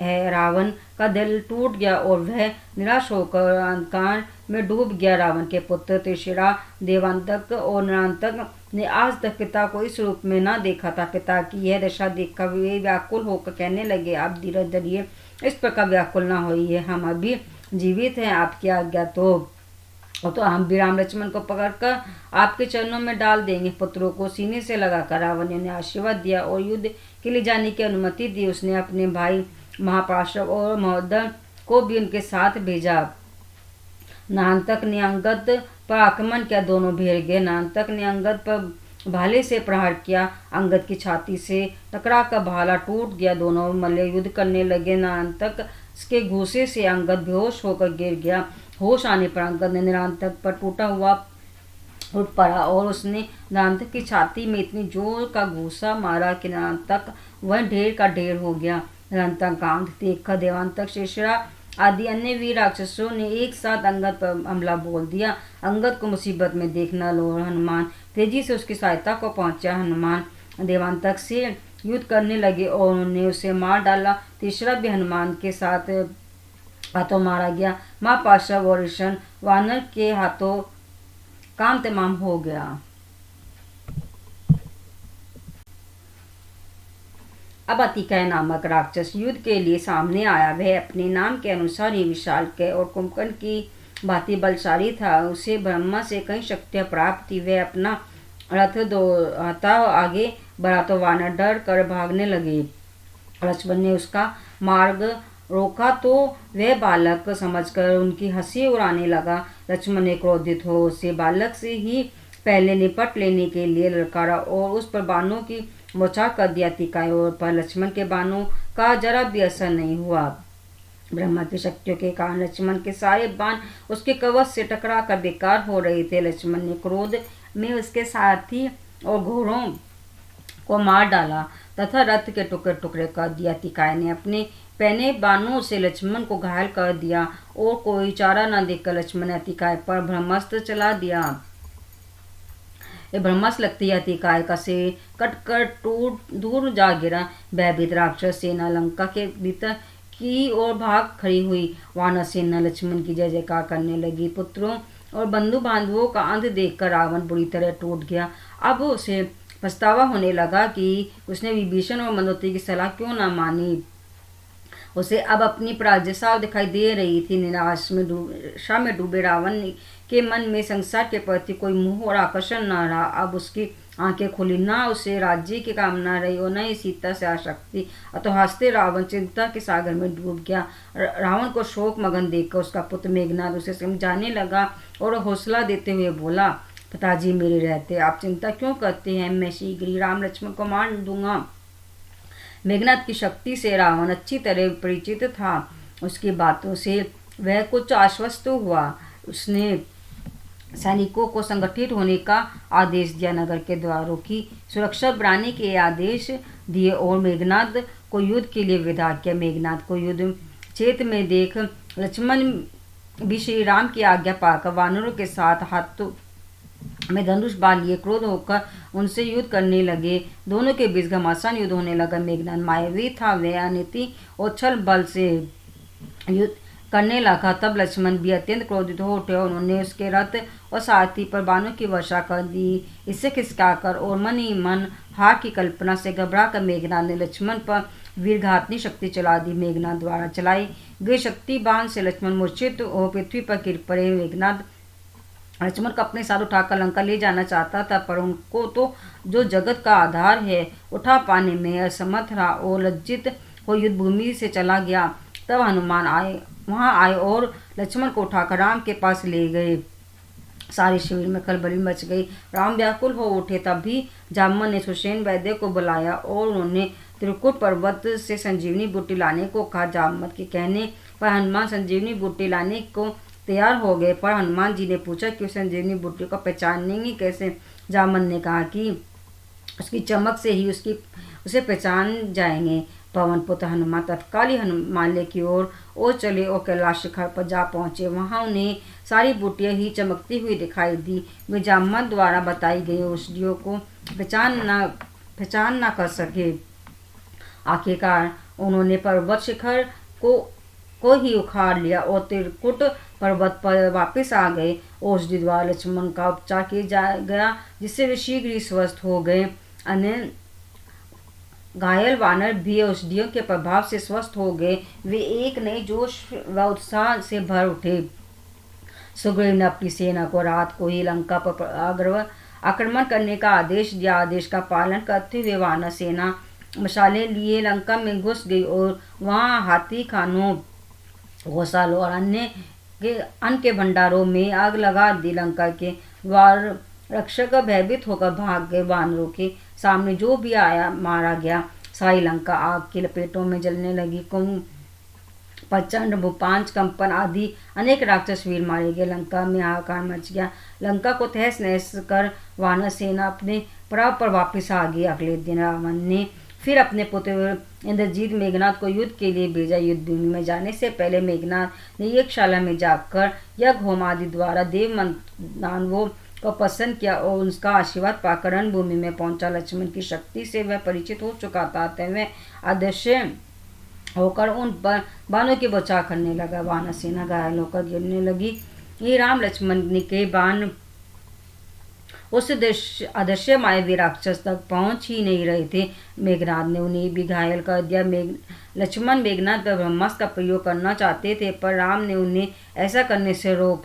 है। रावण का दिल टूट गया और वह निराश होकर अंधकार में डूब गया। रावण के पुत्र त्रिशिरा, देवांतक और नरांतक ने आज तक पिता को इस रूप में न देखा था। पिता की यह दशा देखकर वे व्याकुल होकर कहने लगे, आप धीरज धरिए, इस प्रकार व्याकुल न होइए, हम अभी जीवित हैं। आपकी आज्ञा तो हम भी राम लक्ष्मण को पकड़कर आपके चरणों में डाल देंगे। पुत्रों को सीने से लगाकर रावण ने आशीर्वाद दिया और युद्ध के लिए जाने की अनुमति दी। उसने अपने भाई महापाशव और महोदय को भी उनके साथ भेजा। नान्तक ने अंगद पर आक्रमण किया। दोनों भिड़ गए। नान्तक ने अंगद पर भाले से प्रहार किया। अंगद की छाती से टकरा कर भाला टूट गया। दोनों मल्ल युद्ध करने लगे। नान्तक के घूसे से अंगद बेहोश होकर गिर गया। होश आने पर अंगद ने निरांतक पर टूटा हुआ उठ पड़ा और उसने निरांतक की छाती में इतनी जोर का घूसा मारा कि निरांतक वह ढेर का ढेर हो गया। निरांतक का अंत देखकर देवांतक, शेषरा आदि अन्य वीर राक्षसों ने एक साथ अंगद पर हमला बोल दिया। अंगद को मुसीबत में देखना लो हनुमान तेजी से उसकी सहायता को पहुंचा। हनुमान देवांतक से युद्ध करने लगे और उन्होंने उसे मार डाला। तीसरा भी हनुमान के साथ हाथों मारा गया। माँ पाशव और ऋषण वानर के हाथों काम तमाम हो गया। अब अतिकाय नामक राक्षस युद्ध के लिए सामने आया। वह अपने नाम के अनुसार ही विशालकाय और कुंभकर्ण की भांति बलशाली था। उसे ब्रह्मा से कई शक्तियां प्राप्त थी। वह अपना रथ दौड़ाता आगे बढ़ा तो वानर डर कर भागने लगे। लक्ष्मण ने उसका मार्ग रोका तो वह बालक समझकर उनकी हंसी उड़ाने लगा। लक्ष्मण ने क्रोधित हो उसे बालक से ही पहले निपट लेने के लिए ललकारा और उस पर बाणों की बौछार कर दिया। अतिकाय पर लक्ष्मण के बाणों का जरा भी असर नहीं हुआ। ब्रह्मा की शक्तियों के कारण लक्ष्मण के सारे बाण उसके कवच से टकरा कर बेकार हो रहे थे। लक्ष्मण ने क्रोध में उसके साथी और घोड़ों को मार डाला तथा रथ के टुकड़े टुकड़े कर दिया। अतिकाय ने अपने पहने बाणों से लक्ष्मण को घायल कर दिया और कोई चारा न देखकर लक्ष्मण ने अतिकाय पर ब्रह्मास्त्र चला दिया। ब्रह्मास्त्र लगते अतिकाय का सिर कटकर टूट दूर जा गिरा। भयभीत राक्षस सेना लंका के भीतर की ओर भाग खड़ी हुई। वानर सेना लक्ष्मण की जय जयकार करने लगी। पुत्रों और बंधु बांधवों का अंत देखकर रावण बुरी तरह टूट गया। अब उसे पछतावा होने लगा कि उसने विभीषण और मंदोदरी की सलाह क्यों न मानी। उसे अब अपनी पराजय साफ दिखाई दे रही थी। निराशा में डूबे रावण के मन में संसार के प्रति कोई मोह और आकर्षण न रहा। अब उसकी आंखें खुली, न उसे राज्य की कामना रही और न ही सीता से आसक्ति। अतः हंसते रावण चिंता के सागर में डूब गया। रावण को शोक मगन देखकर उसका पुत्र मेघनाद उसे समझाने लगा और हौसला देते हुए बोला, पिताजी मेरे रहते आप चिंता क्यों करते हैं? मैं शीघ्र ही राम लक्ष्मण को मार दूंगा। मेघनाद की शक्ति से रावण अच्छी तरह परिचित था। उसकी बातों से वह कुछ आश्वस्त हुआ। उसने सैनिकों को संगठित होने का आदेश दिया, नगर के द्वारों की सुरक्षा बढ़ाने के आदेश दिए और मेघनाद को युद्ध के लिए विदा किया। मेघनाद को युद्ध क्षेत्र में देख लक्ष्मण भी श्री राम की आज्ञा पाकर वानरों के साथ हाथों में धनुष बाण लिए क्रोध होकर उनसे युद्ध करने लगे। दोनों के बीच घमासान युद्ध होने लगा। मेघनाद मायावी था। वह अनीति और छल बल से करने लगा। तब लक्ष्मण भी अत्यंत क्रोधित हो उठे और उन्होंने उसके रथ और सारथी पर बाणों की वर्षा कर दी। इससे खिसकाकर और मन ही मन हार की कल्पना से घबरा कर मेघनाद ने लक्ष्मण पर वीरघातनी शक्ति चला दी। मेघनाद द्वारा चलाई गई शक्ति बाण से लक्ष्मण मूर्छित और पृथ्वी पर गिर पड़े। मेघनाद लक्ष्मण को अपने साथ उठाकर लंका ले जाना चाहता था, पर उनको तो जो जगत का आधार है उठा पाने में असमर्थ रहा और लज्जित हो युद्ध भूमि से चला गया। तब हनुमान वहां आए और लक्ष्मण को उठाकर राम के पास ले गए। सारे शिविर में खलबली मच गई। राम व्याकुल हो उठे। तभी जामवन ने सुषेण वैद्य को बुलाया और उन्होंने त्रिकुट पर्वत से संजीवनी बूटी लाने को कहा। जामवंत के कहने पर हनुमान संजीवनी बूटी लाने को तैयार हो गए, पर हनुमान जी ने पूछा कि संजीवनी बूटी को पहचानेंगे कैसे। जामवंत ने कहा कि उसकी चमक से ही उसे पहचान जाएंगे। पवन पुत्र हनुमान तत्काल ही हिमालय की ओर चले और कैलाश शिखर पर जा पहुंचे। वहां उन्हें सारी बूटियां ही चमकती हुई दिखाई दी। वे जामवंत द्वारा बताई गई औषधियों को पहचान न कर सके। आखिरकार उन्होंने पर्वत शिखर को ही उखाड़ लिया और त्रिकुट पर्वत पर वापस आ गए। औषधि द्वारा लक्ष्मण का उपचार किया गया, जिससे वे शीघ्र ही स्वस्थ हो गए। अन्य घायल वानर भी औषधियों के प्रभाव से स्वस्थ हो गए। वे एक नए जोश व उत्साह से भर उठे। सुग्रीव ने अपनी सेना को रात को ही लंका पर आक्रमण करने का आदेश दिया। आदेश का पालन करते हुए वानर सेना मशालें लिए लंका में घुस गई और वहां हाथी खानों, गौशालों और अन्न के भंडारों में आग लगा दी। लंका के द्वार रक्षक भयभीत होकर भाग गए। वानरों के सामने जो भी आया मारा गया। सारी लंका आग की लपेटों में जलने लगी। प्रचंड भूपांच कंपन आदि अनेक राक्षस वीर मारे गए। लंका में हाहाकार मच गया। लंका को तहस नहस कर वानर सेना अपने पड़ाव पर वापस आ गई। अगले दिन रावण ने फिर अपने पुत्र इंद्रजीत मेघनाद को युद्ध के लिए भेजा। युद्ध भूमि में जाने से पहले मेघनाद ने यज्ञशाला में जाकर यज्ञ होम आदि द्वारा देव दानवों को प्रसन्न किया और उसका आशीर्वाद पाकर रणभूमि में पहुंचा। लक्ष्मण की शक्ति से वह परिचित हो चुका था, वह अदृश्य होकर उन पर बाणों की बचाव करने लगा। वानर सेना घायल होकर गिरने लगी। ये राम लक्ष्मण के बाण उस अदृश्य मायावी राक्षस तक पहुंच ही नहीं रहे थे। मेघनाद ने उन्हें भी घायल कर दिया। लक्ष्मण मेघनाद पर ब्रह्मास्त्र का प्रयोग करना चाहते थे, पर राम ने उन्हें ऐसा करने से रोक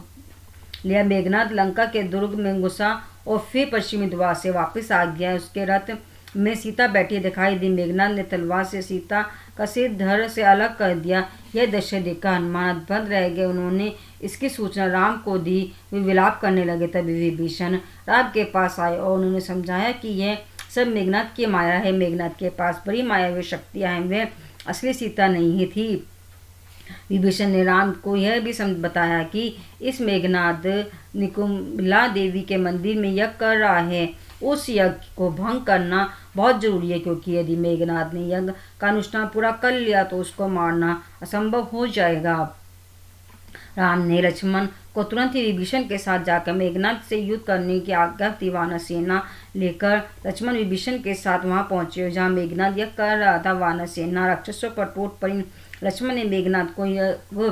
लिया। मेघनाद लंका के दुर्ग में घुसा और फिर पश्चिमी द्वार से वापस आ गया। उसके रथ में सीता बैठी दिखाई दी। मेघनाद ने तलवार से सीता का सिर धड़ से अलग कर दिया। यह दृश्य देखकर हनुमान अद्भुत रह गए। उन्होंने इसकी सूचना राम को दी। वे विलाप करने लगे। तभी विभीषण राम के पास आए और उन्होंने समझाया कि यह सब मेघनाद की माया है। मेघनाद के पास बड़ी मायावी शक्तियां हैं, वह असली सीता नहीं थी। विभीषण ने राम को यह भी बताया कि इस मेघनाद निकुंभला देवी के मंदिर में यज्ञ कर रहा है। उस यज्ञ को भंग करना बहुत जरूरी है, क्योंकि यदि मेघनाद ने यज्ञ का अनुष्ठान पूरा कर लिया तो उसको मारना असंभव हो जाएगा। राम ने लक्ष्मण को तुरंत ही विभीषण के साथ जाकर मेघनाद से युद्ध करने की आज्ञा दी। वानर सेना लेकर लक्ष्मण विभीषण के साथ वहां पहुंचे जहां मेघनाद यज्ञ कर रहा था। वानर सेना राक्षसों पर टूट पड़ी। लक्ष्मण ने मेघनाद को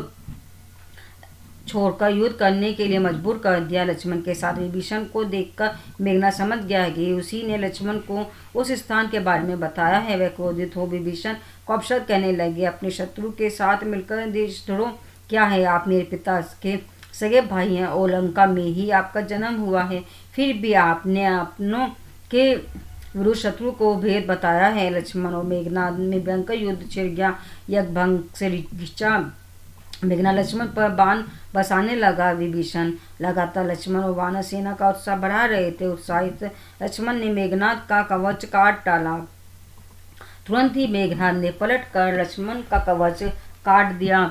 छोड़कर युद्ध करने के लिए मजबूर कर दिया। लक्ष्मण के साथ विभीषण को देखकर मेघनाद समझ गया कि उसी ने लक्ष्मण को उस स्थान के बारे में बताया है। वह क्रोधित हो विभीषण को अपशब्द कहने लगे। अपने शत्रु के साथ मिलकर देशद्रोह क्या है? आप मेरे पिता के सगे भाई हैं और लंका में ही आपका जन्म हुआ है, फिर भी आपने अपनों के विरुद्ध शत्रु को भेद बताया है। लक्ष्मण और मेघनाद में भयंकर युद्ध छिड़ गया। यज्ञ भंग से खींचा मेघनाद लक्ष्मण पर बाण बरसाने लगा। विभीषण लगातार लक्ष्मण और वानर सेना का उत्साह बढ़ा रहे थे। उत्साहित लक्ष्मण ने मेघनाद का कवच काट डाला। तुरंत ही मेघनाद ने पलट कर लक्ष्मण का कवच काट दिया।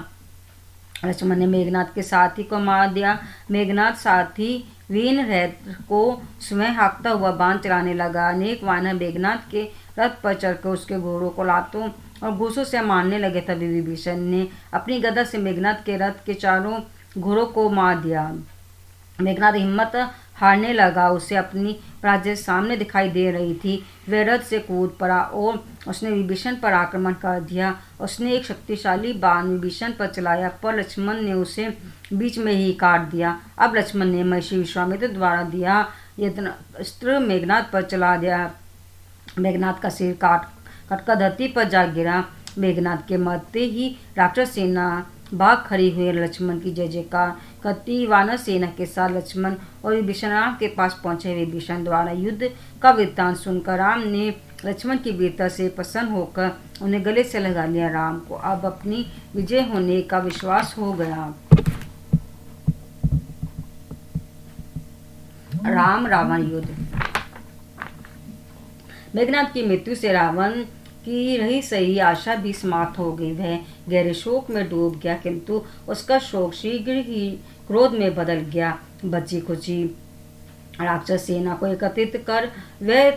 लक्ष्मण ने मेघनाद के साथी को मार दिया। मेघनाद साथी वीन रथ को स्वयं हाँकता हुआ बाण चलाने लगा। अनेक वानर मेघनाद के रथ पर चढ़कर उसके घोड़ों को लातों और घूसों से मारने लगे। तभी विभीषण ने अपनी गदा से मेघनाद के रथ के चारों घोड़ों को मार दिया। मेघनाद हिम्मत हारने लगा। उसे अपनी पराजय सामने दिखाई दे रही थी। वह रथ से कूद पड़ा और उसने विभीषण पर आक्रमण कर दिया। उसने एक शक्तिशाली बाण विभीषण पर चलाया, पर लक्ष्मण ने उसे बीच में ही काट दिया। अब लक्ष्मण ने महर्षि विश्वामित्र द्वारा दिया यज्ञास्त्र मेघनाद पर चला दिया। मेघनाद का सिर कटकर धरती पर जा गिरा। मेघनाद के मरते ही राक्षस सेना भाग खड़ी हुई। लक्ष्मण की जय जयकार करती वानर सेना के साथ लक्ष्मण और विभीषण राम के पास पहुंचे। विभीषण द्वारा युद्ध का वृत्तांत सुनकर राम ने लक्ष्मण की वीरता से प्रसन्न होकर उन्हें गले से लगा लिया। राम को अब अपनी विजय होने का विश्वास हो गया। राम रावण युद्ध। मेघनाद की मृत्यु से रावण की रही सही आशा भी समाप्त हो गई। वह गहरे शोक में डूब गया, किंतु उसका शोक शीघ्र ही क्रोध में बदल गया। बची खुची राक्षस सेना को एकत्रित कर वह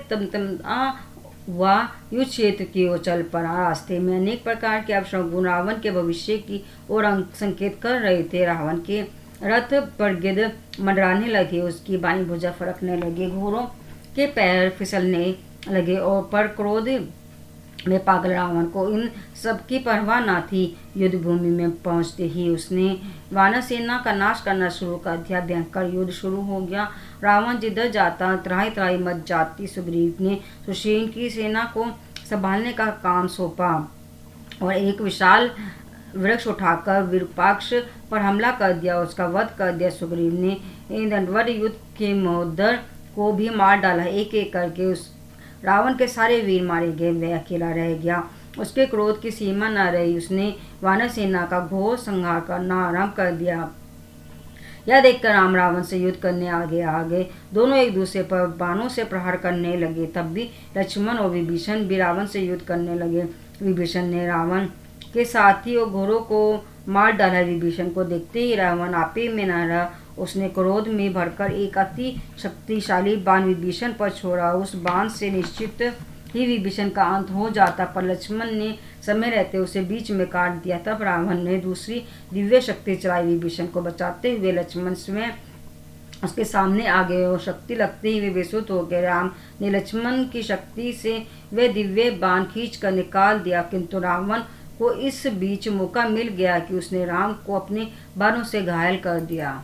हुआ युद्ध क्षेत्र की ओर चल पड़ा। रास्ते में अनेक प्रकार के अपशगुन रावण के भविष्य की ओर संकेत कर रहे थे। रावण के रथ पर गिद्ध मंडराने लगे, उसकी बाईं भुजा फड़कने लगे, घोड़ों के पैर फिसलने लगे और पर क्रोध में पागल रावण को इन सब की परवाह न थी। युद्ध भूमि में पहुंचते ही उसने वानर सेना का नाश करना शुरू कर दिया। भयंकर युद्ध शुरू हो गया। रावण जिधर जाता त्राही त्राही मच जाती। सुग्रीव ने सुषेण की सेना को संभालने का काम सौंपा और एक विशाल वृक्ष उठाकर विरूपाक्ष पर हमला कर दिया, उसका वध कर दिया। सुग्रीव ने दंडवत युद्ध के महोदर को भी मार डाला। एक एक करके उस रावण के सारे वीर मारे गए। वह अकेला रह गया। उसके क्रोध की सीमा न रही। उसने वानर सेना का घोर संहार करना आरंभ कर दिया। यह देखकर राम रावण से युद्ध करने आगे आ गए। दोनों एक दूसरे पर बाणों से प्रहार करने लगे। तब भी लक्ष्मण और विभीषण भी रावण से युद्ध करने लगे। विभीषण ने रावण के साथी और घोड़ों को मार डाला। विभीषण को देखते ही रावण आपे में न रहा। उसने क्रोध में भरकर एक अति शक्तिशाली बाण विभीषण पर छोड़ा। उस बाण से निश्चित ही विभीषण का अंत हो जाता, पर लक्ष्मण ने समय रहते उसे बीच में काट दिया। तब रावण ने दूसरी दिव्य शक्ति चलाई। विभीषण को बचाते हुए लक्ष्मण स्वयं उसके सामने आ गए और शक्ति लगते ही वे बेसुध हो गए। राम ने लक्ष्मण की शक्ति से वह दिव्य बाण खींच कर निकाल दिया, किंतु रावण को इस बीच मौका मिल गया कि उसने राम को अपने बाणों से घायल कर दिया।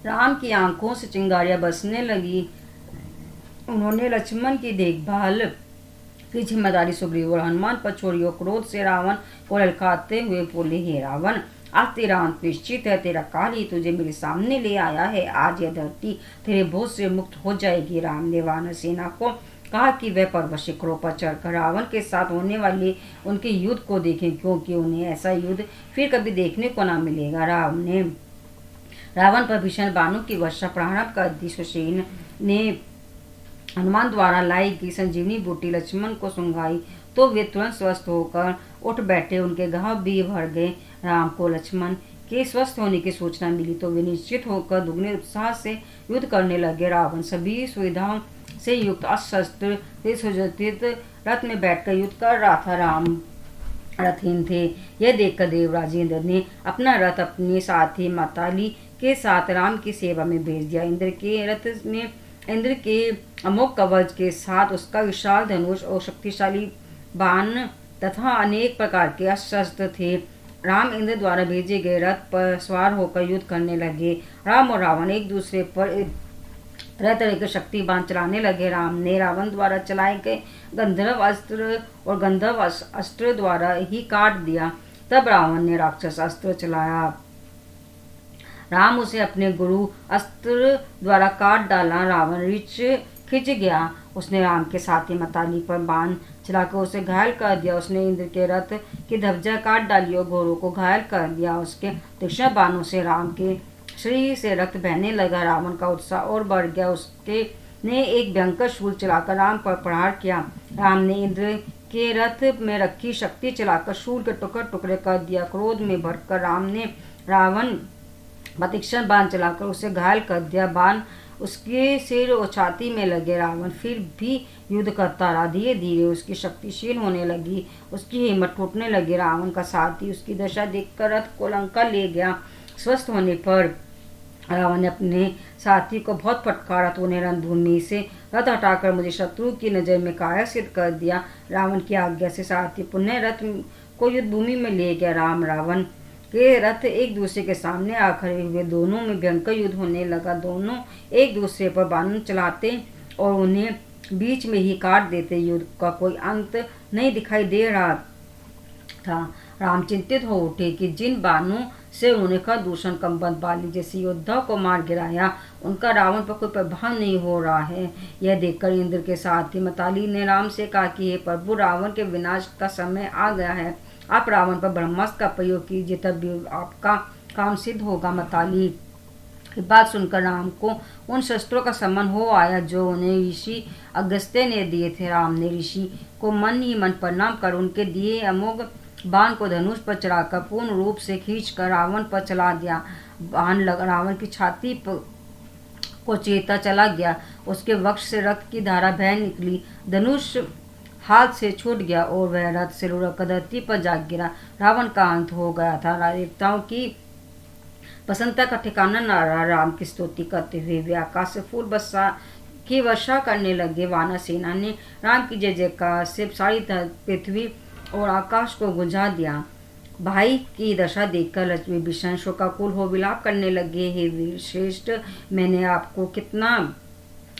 राम की आंखों से चिंगारियां बरसने लगी। उन्होंने लक्ष्मण की देखभाल की जिम्मेदारी सुग्रीव और हनुमान पर छोड़ी और क्रोध से रावण को ललकारते हुए बोले, हे रावण, आज तेरा अंत निश्चित है। तेरा काल ही तुझे मेरे सामने ले आया है। आज यह धरती तेरे बोझ से मुक्त हो जाएगी। राम ने वानर सेना को कहा कि वह पर्वत शिखरों पर चढ़कर रावण के साथ होने वाले उनके युद्ध को देखें, क्योंकि उन्हें ऐसा युद्ध फिर कभी देखने को न मिलेगा। राम ने रावण पर भीषण बाणों की वर्षा प्रारंभ कर दी। सुषेण ने हनुमान द्वारा लाई गई संजीवनी बूटी लक्ष्मण को सुंघाई तो वे तुरंत स्वस्थ होकर उठ बैठे। उनके घाव भी भर गए। राम को लक्ष्मण के स्वस्थ होने की सूचना मिली तो वे निश्चित होकर दुगने उत्साह से युद्ध करने लगे। रावण सभी सुविधाओं से युक्त अस्त्र से सुसज्जित रथ में बैठकर युद्ध कर रहा था। राम रथहीन थे। यह देखकर देवराज इंद्र ने अपना रथ अपने साथी माताली के साथ राम की सेवा में भेज दिया। इंद्र के रथ में इंद्र के अमोघ कवच के साथ उसका विशाल धनुष और शक्तिशाली बाण तथा अनेक प्रकार के अस्त्र थे। राम इंद्र द्वारा भेजे गए रथ पर सवार होकर युद्ध करने लगे। राम और रावण एक दूसरे पर तरह तरह के शक्ति बाण चलाने लगे। राम ने रावण द्वारा चलाए गए गंधर्व अस्त्र और गंधर्व अस्त्र द्वारा ही काट दिया। तब रावण ने राक्षस अस्त्र चलाया। राम उसे अपने गुरु अस्त्र द्वारा काट डाला। रावण रीछ खिंच गया। उसने राम के साथी मताली पर बाण चलाकर उसे घायल कर दिया। उसने इंद्र के रथ की ध्वजा काट डाली और घोड़ों को घायल कर दिया। उसके तीक्ष्ण बाणों से राम के शरीर से रक्त बहने लगा। रावण का उत्साह और बढ़ गया। उसके ने एक भयंकर शूल चलाकर राम पर प्रहार किया। राम ने इंद्र के रथ में रखी शक्ति चलाकर शूल के टुकड़े टुकड़े कर दिया। क्रोध में भरकर राम ने रावण पर तीक्ष्ण बाण चलाकर उसे घायल कर दिया। बाण उसके सिर और छाती में लगे। रावण फिर भी युद्ध करता रहा। धीरे धीरे उसकी शक्तिशील होने लगी, उसकी हिम्मत टूटने लगी। रावण का साथी उसकी दशा देखकर रथ को लंका ले गया। स्वस्थ होने पर रावण ने अपने साथी को बहुत फटकारा। तूने रणभूमि से रथ हटाकर मुझे शत्रु की नज़र में काया सिद्ध कर दिया। रावण की आज्ञा से साथी पुनः रथ को युद्ध भूमि में ले गया। राम रावण के रथ एक दूसरे के सामने आ खड़े हुए। दोनों में भयंकर युद्ध होने लगा। दोनों एक दूसरे पर बाण चलाते और उन्हें बीच में ही काट देते। युद्ध का कोई अंत नहीं दिखाई दे रहा था। राम चिंतित हो उठे कि जिन बाणों से उन्होंने का दूषण कंबन बाली जैसी योद्धा को मार गिराया, उनका रावण पर कोई प्रभाव नहीं हो रहा है। यह देखकर इंद्र के साथी मताली ने राम से कहा कि हे प्रभु, रावण के विनाश का समय आ गया है। आप रावण पर ब्रह्मास्त्र का प्रयोग कीजिए, तब भी आपका काम सिद्ध होगा। मताली की बात सुनकर राम को उन शस्त्रों का सम्मान हो आया जो उन्हें ऋषि अगस्त्य ने दिए थे। राम ने ऋषि को मन ही मन प्रणाम कर उनके दिए अमोघ बाण को धनुष पर चढ़ाकर पूर्ण रूप से खींचकर रावण पर चला दिया। बाण रावण की छाती को चीरता चला गया। उसके वक्ष से रक्त की धारा बह निकली। धनुष हाथ से छूट गया और वह रथ से लुढ़क धरती पर जा गिरा। रावण का अंत हो गया था। देवताओं की प्रसन्नता का ठिकाना न रहा। राम की स्तुति करते हुए वे आकाश से फूल की वर्षा करने लगे। वानर सेना ने राम की जय जयकार से सारी पृथ्वी और आकाश को गुंजा दिया। भाई की दशा देखकर लक्ष्मी विभीषण शोकाकुल हो विलाप करने लगे। हे वीर श्रेष्ठ, मैंने आपको कितना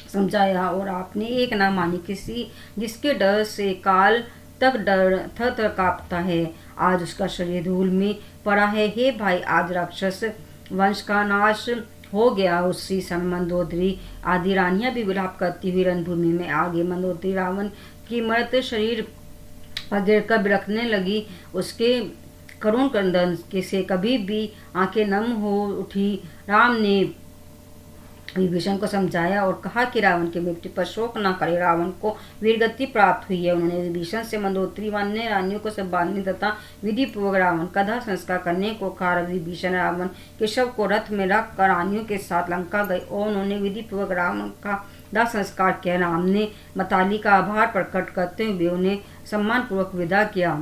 समझाया और आपने एक न मानी। किसी जिसके डर से काल तक डर थर कांपता है, आज उसका शरीर धूल में पड़ा है। हे भाई, आज राक्षस वंश का नाश हो गया। उसी समय मंदोदरी आदि रानियां भी विलाप करती हुई रणभूमि में आ गई। मंदोदरी रावण की मृत शरीर पर गिरकर बिलखने लगी। उसके करुण क्रंदन से कभी भी आंखें नम हो उठी। राम ने विभीषण को समझाया और कहा कि रावण की मृत्यु पर शोक न करे। रावण को वीरगति प्राप्त हुई है। उन्होंने विभीषण से मंदोदरी अन्य रानियों को संभालने तथा विधि पूर्वक रावण का दाह संस्कार करने को कहा। विभीषण रावण के शव को रथ में रख कर रानियों के साथ लंका गए और उन्होंने विधि पूर्वक रावण का दाह संस्कार किया। राम ने मताली का आभार प्रकट करते हुए उन्हें सम्मान पूर्वक विदा किया।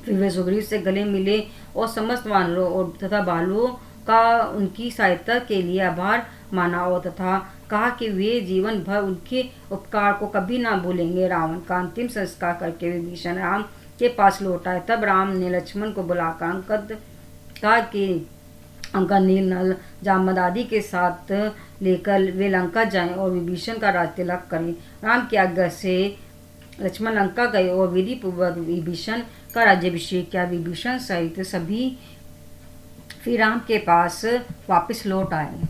फिर वे सुग्रीव से गले मिले और समस्त वानरों और तथा भालुओं का उनकी सहायता के लिए आभार माना और तथा कहा कि वे जीवन भर उनके उपकार को कभी ना भूलेंगे। रावण का अंतिम संस्कार करके विभीषण राम के पास लौट आए। तब राम ने लक्ष्मण को बुलाकर अंगद कहा कि अंका नील नल जामद आदि के साथ लेकर वे लंका जाएं और विभीषण का राज तिलक करें। राम की आज्ञा से लक्ष्मण लंका गए और विधि पूर्वक विभीषण का राज्याभिषेक किया। विभीषण सहित सभी फिर राम के पास वापस लौट आए।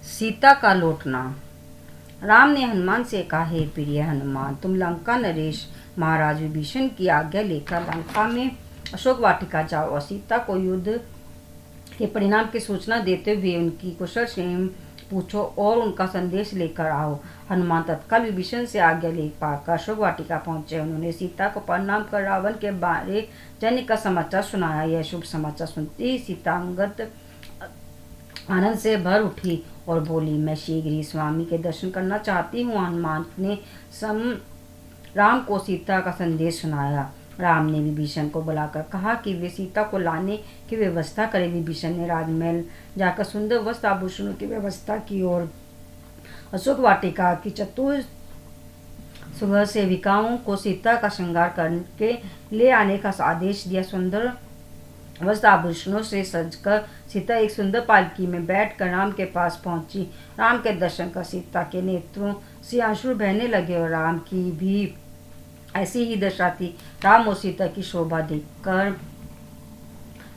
सीता का लौटना। राम ने हनुमान से कहा, हे प्रिय हनुमान, तुम लंका नरेश महाराज विभीषण की आज्ञा लेकर लंका में अशोक वाटिका जाओ और सीता को युद्ध के परिणाम की सूचना देते हुए उनकी कुशल क्षेम पूछो और उनका संदेश लेकर आओ। हनुमान तत्काल विभीषण से आज्ञा ले पाकर अशोक वाटिका पहुंचे। उन्होंने सीता को प्रणाम कर रावण के बारे जाने का समाचार सुनाया। यह शुभ समाचार सुनते ही सीता अंगद आनंद से भर उठी और बोली, मैं शीघ्र ही स्वामी के दर्शन करना चाहती हूँ। हनुमान ने राम को सीता का संदेश सुनाया। राम ने विभीषण को बुलाकर कहा कि वे सीता को लाने की व्यवस्था करें। विभीषण ने राजमहल जाकर सुंदर वस्त्र आभूषणों की व्यवस्था की और अशोक वाटिका की चतुर सुबह सेविकाओं को सीता का श्रृंगार करके ले आने का आदेश दिया। सुंदर वस्त्र आभूषणों से सजकर सीता एक सुंदर पालकी में बैठकर राम के पास पहुंची। राम के दर्शन कर सीता के नेत्रों से आंसू बहने लगे और राम की भी ऐसी ही दशा थी। राम और सीता की शोभा देखकर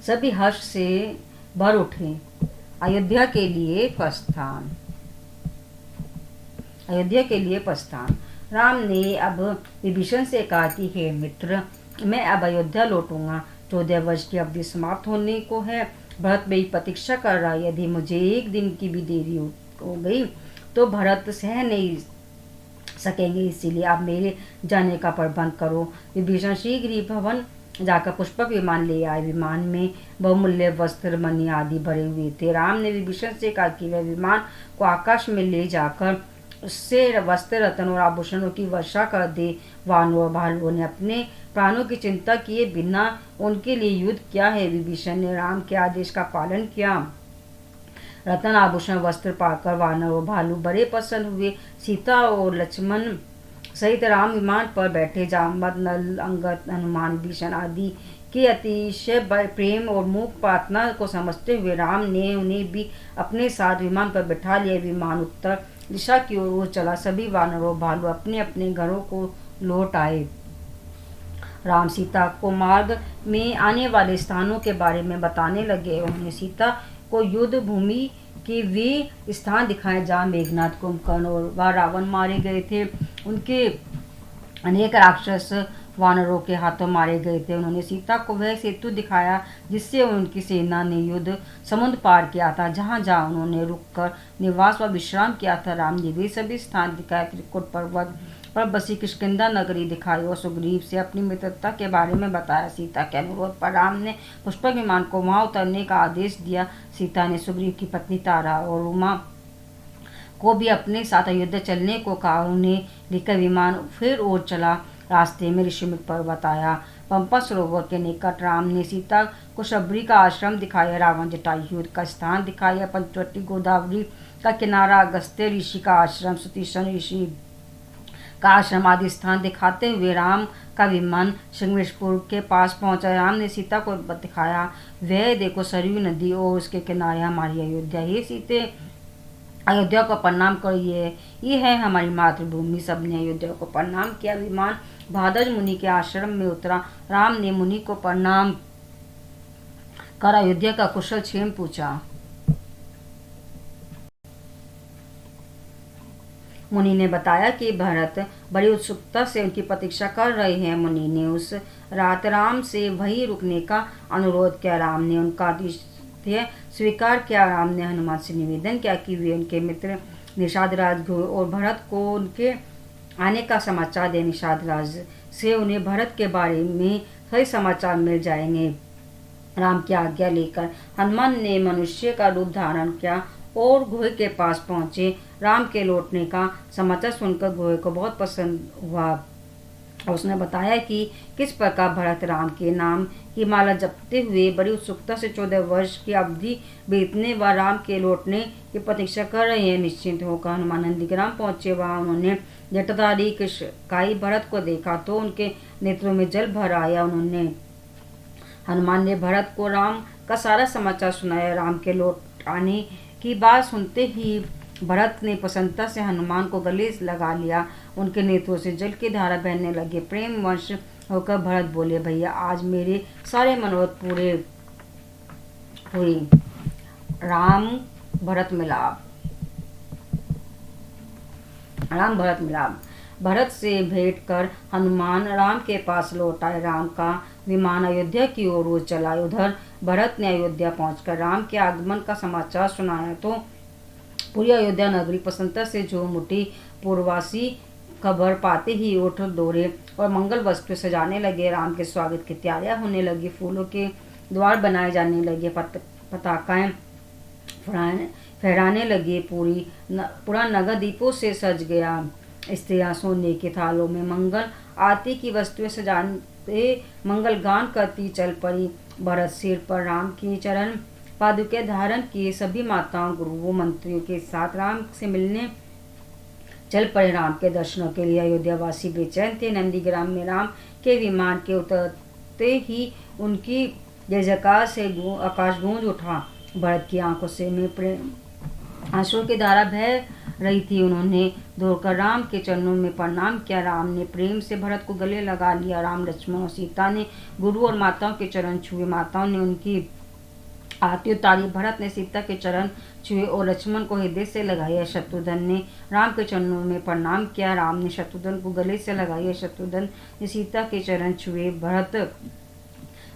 सभी हर्ष से भर उठे। अयोध्या के लिए प्रस्थान। अयोध्या के लिए प्रस्थान। राम ने अब विभीषण से कहा कि हे मित्र, मैं अब अयोध्या लौटूंगा। 14 वर्ष की अवधि समाप्त होने को है। भरत मेरी प्रतीक्षा कर रहा है। यदि मुझे एक दिन की भी देरी हो गई तो भरत सह नहीं सकेंगे, इसीलिए आप मेरे जाने का प्रबंध करो। विभीषण शीघ्र ही भवन जाकर पुष्पक विमान ले आए। विमान में बहुमूल्य वस्त्र, मणि आदि भरे हुए थे। राम ने विभीषण से कहा कि वह विमान को आकाश में ले जाकर उससे वस्त्र, रत्न और आभूषणों की वर्षा कर दे। वानरों और भालुओं ने अपने प्राणों की चिंता किए बिना उनके लिए युद्ध किया है। विभीषण ने राम के आदेश का पालन किया। रत्न, आभूषण, वस्त्र पाकर वानर और भालू बड़े प्रसन्न हुए। सीता और लक्ष्मण सहित राम विमान पर बैठे। जामवंत, नल, अंगद, हनुमान, विभीषण आदि के अतिशय प्रेम और मूक प्रार्थना को समझते हुए राम ने उन्हें भी अपने साथ विमान पर बैठा लिया। विमान उत्तर दिशा की ओर चला। सभी वानर और भालू अपने अपने घरों को लौट आए। राम सीता को मार्ग में आने वाले स्थानों के बारे में बताने लगे। उन्हें सीता को युद्ध भूमि के वे स्थान दिखाए जहाँ मेघनाथ, कुंभकर्ण और रावण मारे गए थे। उनके अनेक राक्षस वानरों के हाथों मारे गए थे। उन्होंने सीता को वह सेतु दिखाया जिससे उनकी सेना ने युद्ध समुद्र पार किया था, जहाँ जहाँ उन्होंने रुककर निवास व विश्राम किया था। राम ने वे सभी स्थान दिखाए। त्रिकुट पर्वत पर बसी किष्किंधा नगरी दिखाई और सुग्रीव से अपनी मित्रता के बारे में बताया। सीता के अनुरोध पर राम ने पुष्पक विमान को वहां उतरने का आदेश दिया। सीता ने सुग्रीव की पत्नी तारा और उमा को भी अपने साथ अयोध्या चलने को कहा। उन्हें लेकर विमान फिर और चला। रास्ते में ऋषिमुख पर्वत आया। पंपा सरोवर के निकट राम ने सीता को शबरी का आश्रम दिखाया, रावण जटायु का स्थान दिखाया, पंचवटी, गोदावरी का किनारा, अगस्त्य ऋषि का आश्रम, सुतीक्षण ऋषि का आश्रम आदि स्थान दिखाते हुए राम का विमान श्रृंगेश्वर के पास पहुंचा। राम ने सीता को दिखाया, वह देखो सरयू नदी और उसके किनारे हमारी अयोध्या। हे सीते, अयोध्या को प्रणाम करिए, ये है हमारी मातृभूमि। सबने अयोध्या को प्रणाम किया। विमान भारद्वाज मुनि के आश्रम में उतरा। राम ने मुनि को प्रणाम कर अयोध्या का कुशल क्षेम पूछा। मुनि ने बताया कि भरत बड़ी उत्सुकता से उनकी प्रतीक्षा कर रहे हैं। मुनि ने उस रात राम से वहीं रुकने का अनुरोध किया। राम ने उनका आतिथ्य स्वीकार किया। राम ने हनुमान से निवेदन किया कि वे उनके मित्र निषाद राज और भरत को उनके आने का समाचार दें। निषाद राज से उन्हें भरत के बारे में सही समाचार मिल जाएंगे। राम की आज्ञा लेकर हनुमान ने मनुष्य का रूप धारण किया और घोड़े के पास पहुंचे। राम के लौटने का समाचार सुनकर घोड़े को बहुत पसंद हुआ। उसने बताया कि किस प्रकार भरत राम के नाम की माला जपते हुए बड़ी उत्सुकता से 14 वर्ष की अवधि बीतने व राम के लौटने की प्रतीक्षा कर रहे हैं। निश्चिंत होकर हनुमान नंदीग्राम पहुंचे। वहां उन्होंने जटाधारी कृष्णकाई भरत को देखा तो उनके नेत्रों में जल भर आया। हनुमान ने भरत को राम का सारा समाचार सुनाया। राम के लौट आने की बात सुनते ही भरत ने प्रसन्नता से हनुमान को गले लगा लिया। उनके नेत्रों से जल की धारा बहने लगे। प्रेम वश होकर भरत बोले, भैया आज मेरे सारे मनोरथ पूरे हुए। राम भरत मिलाप। भरत से भेंट कर हनुमान राम के पास लौट आए। राम का विमान अयोध्या की ओर चला। उधर भरत ने अयोध्या पहुंचकर राम के आगमन का समाचार सुनाया तो पूरी अयोध्या नगरी प्रसन्नता से झूम उठी। पूर्ववासी खबर पाते ही उठ दौड़े और मंगल वस्त्र सजाने लगे। राम के स्वागत की तैयारियां होने लगी। फूलों के द्वार बनाए जाने लगे। पताकाएं फहराने लगे। पूरा नगर दीपों से सज गया। स्त्रियां सोने के थालों में मंगल आरती की वस्तुएं सजाते मंगल गान करती चल पड़ी। भरत सिर पर राम की चरण पादुके धारण किए सभी माताओं, गुरुओं, मंत्रियों के साथ राम से मिलने चल पड़े। राम के दर्शनों के लिए अयोध्यावासी बेचैन थे। नंदीग्राम में राम के विमान के उतरते ही उनकी जय जयकार से आकाश गूंज उठा। भरत की आंखों से में प्रेम आंसुओं की धारा बह रही थी। उन्होंने दौड़कर राम के चरणों में प्रणाम किया। राम ने प्रेम से भरत को गले लगा लिया। राम, लक्ष्मण और सीता ने गुरु और माताओं के चरण छुए। माताओं ने उनकी आरती उतारी। भरत ने सीता के चरण छुए और लक्ष्मण को हृदय से लगाया। शत्रुघ्न ने राम के चरणों में प्रणाम किया। राम ने शत्रुघ्न को गले से लगाया। शत्रुघ्न ने सीता के चरण छुए। भरत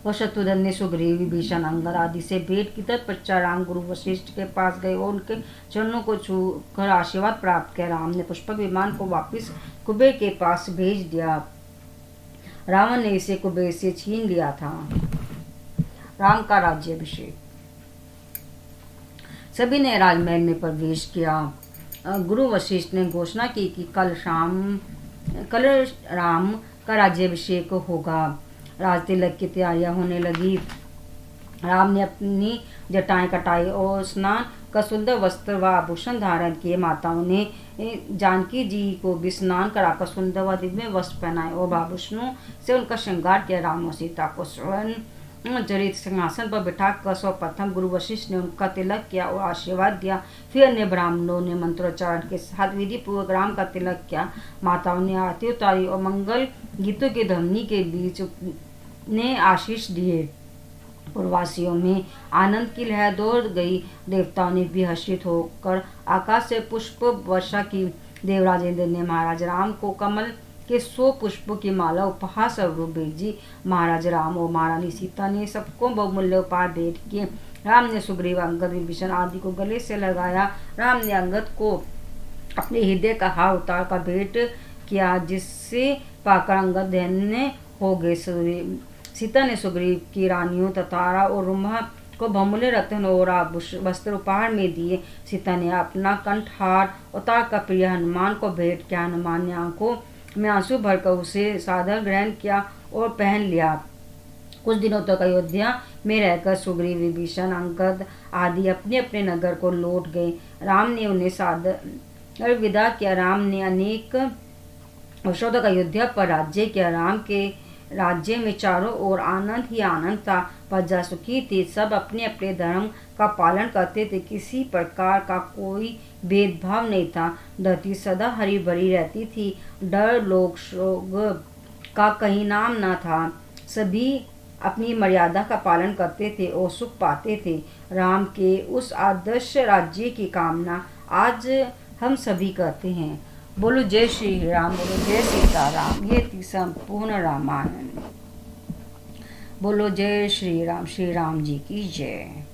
और शत्रुघ्न ने सुग्रीव, विभीषण, अंगद आदि से भेंट की। तत्पश्चात राम गुरु वशिष्ठ के पास गए और उनके चरणों को छूकर आशीर्वाद प्राप्त किया। राम ने पुष्पक विमान को वापिस कुबेर के पास भेज दिया। रावण ने इसे कुबेर से छीन लिया था। राम का राज्याभिषेक। सभी ने राजमहल में प्रवेश किया। गुरु वशिष्ठ ने घोषणा की कि कल राम का राज्याभिषेक होगा। राज तिलक की तैयारियां होने लगी। राम ने अपनी जटाएं कटाई और स्नान का सुंदर वस्त्र व आभूषण धारण किए। माताओं ने जानकी जी को भी स्नान कराकर सुंदर व दिव्य वस्त्र पहनाए और आभूषणों से उनका श्रृंगार किया। राम और सीता को स्वर्ण जड़ित सिंहासन पर बिठाकर सर्वप्रथम गुरु वशिष्ठ ने उनका तिलक किया और आशीर्वाद दिया। फिर अन्य ब्राह्मणों ने मंत्रोच्चारण के साथ विधि पूर्वक राम का तिलक किया। माताओं ने आरती उतारी और मंगल गीतों की ध्वनि के बीच ने आशीष दिए। पूर्ववासियों में आनंद की लहर दौड़ गई। देवताओं ने भी हर्षित होकर आकाश से पुष्प वर्षा की। देवराज इंद्र ने महाराज राम को कमल के 100 पुष्पों की माला उपहार स्वरूप भेजी। महाराज राम और महारानी सीता ने सबको बहुमूल्य उपहार भेंट किए। राम ने सुग्रीव, अंगद, विभीषण आदि को गले से लगाया। राम ने अंगद को अपने हृदय का हार उतार कर भेंट किया, जिससे पाकर अंगद धन्य हो गए। सीता ने सुग्रीव की रानियों ततारा और रुमा को बहुमूल्य रत्न और वस्त्र उपहार में दिए। सीता ने अपना कंठहार उतार कर प्रिय हनुमान को भेंट किया। हनुमान ने आंखों में आंसू भरकर उसे सादर ग्रहण किया और पहन लिया। कुछ दिनों तक अयोध्या में रहकर सुग्रीव, विभीषण, अंगद आदि अपने अपने नगर को लौट गए। राम ने उन्हें सादर विदा किया। राम ने अनेक वर्षों तक अयोध्या पर राज्य किया। राम के राज्य में चारों ओर आनंद ही आनंद था। प्रजा सुखी थी। सब अपने अपने धर्म का पालन करते थे। किसी प्रकार का कोई भेदभाव नहीं था। धरती सदा हरी भरी रहती थी। डर, लोग, शोक का कहीं नाम न था। सभी अपनी मर्यादा का पालन करते थे और सुख पाते थे। राम के उस आदर्श राज्य की कामना आज हम सभी करते हैं। बोलो जय श्री राम, बोलो जय सीताराम। ये थी संपूर्ण रामायण। बोलो जय श्री राम जी की जय।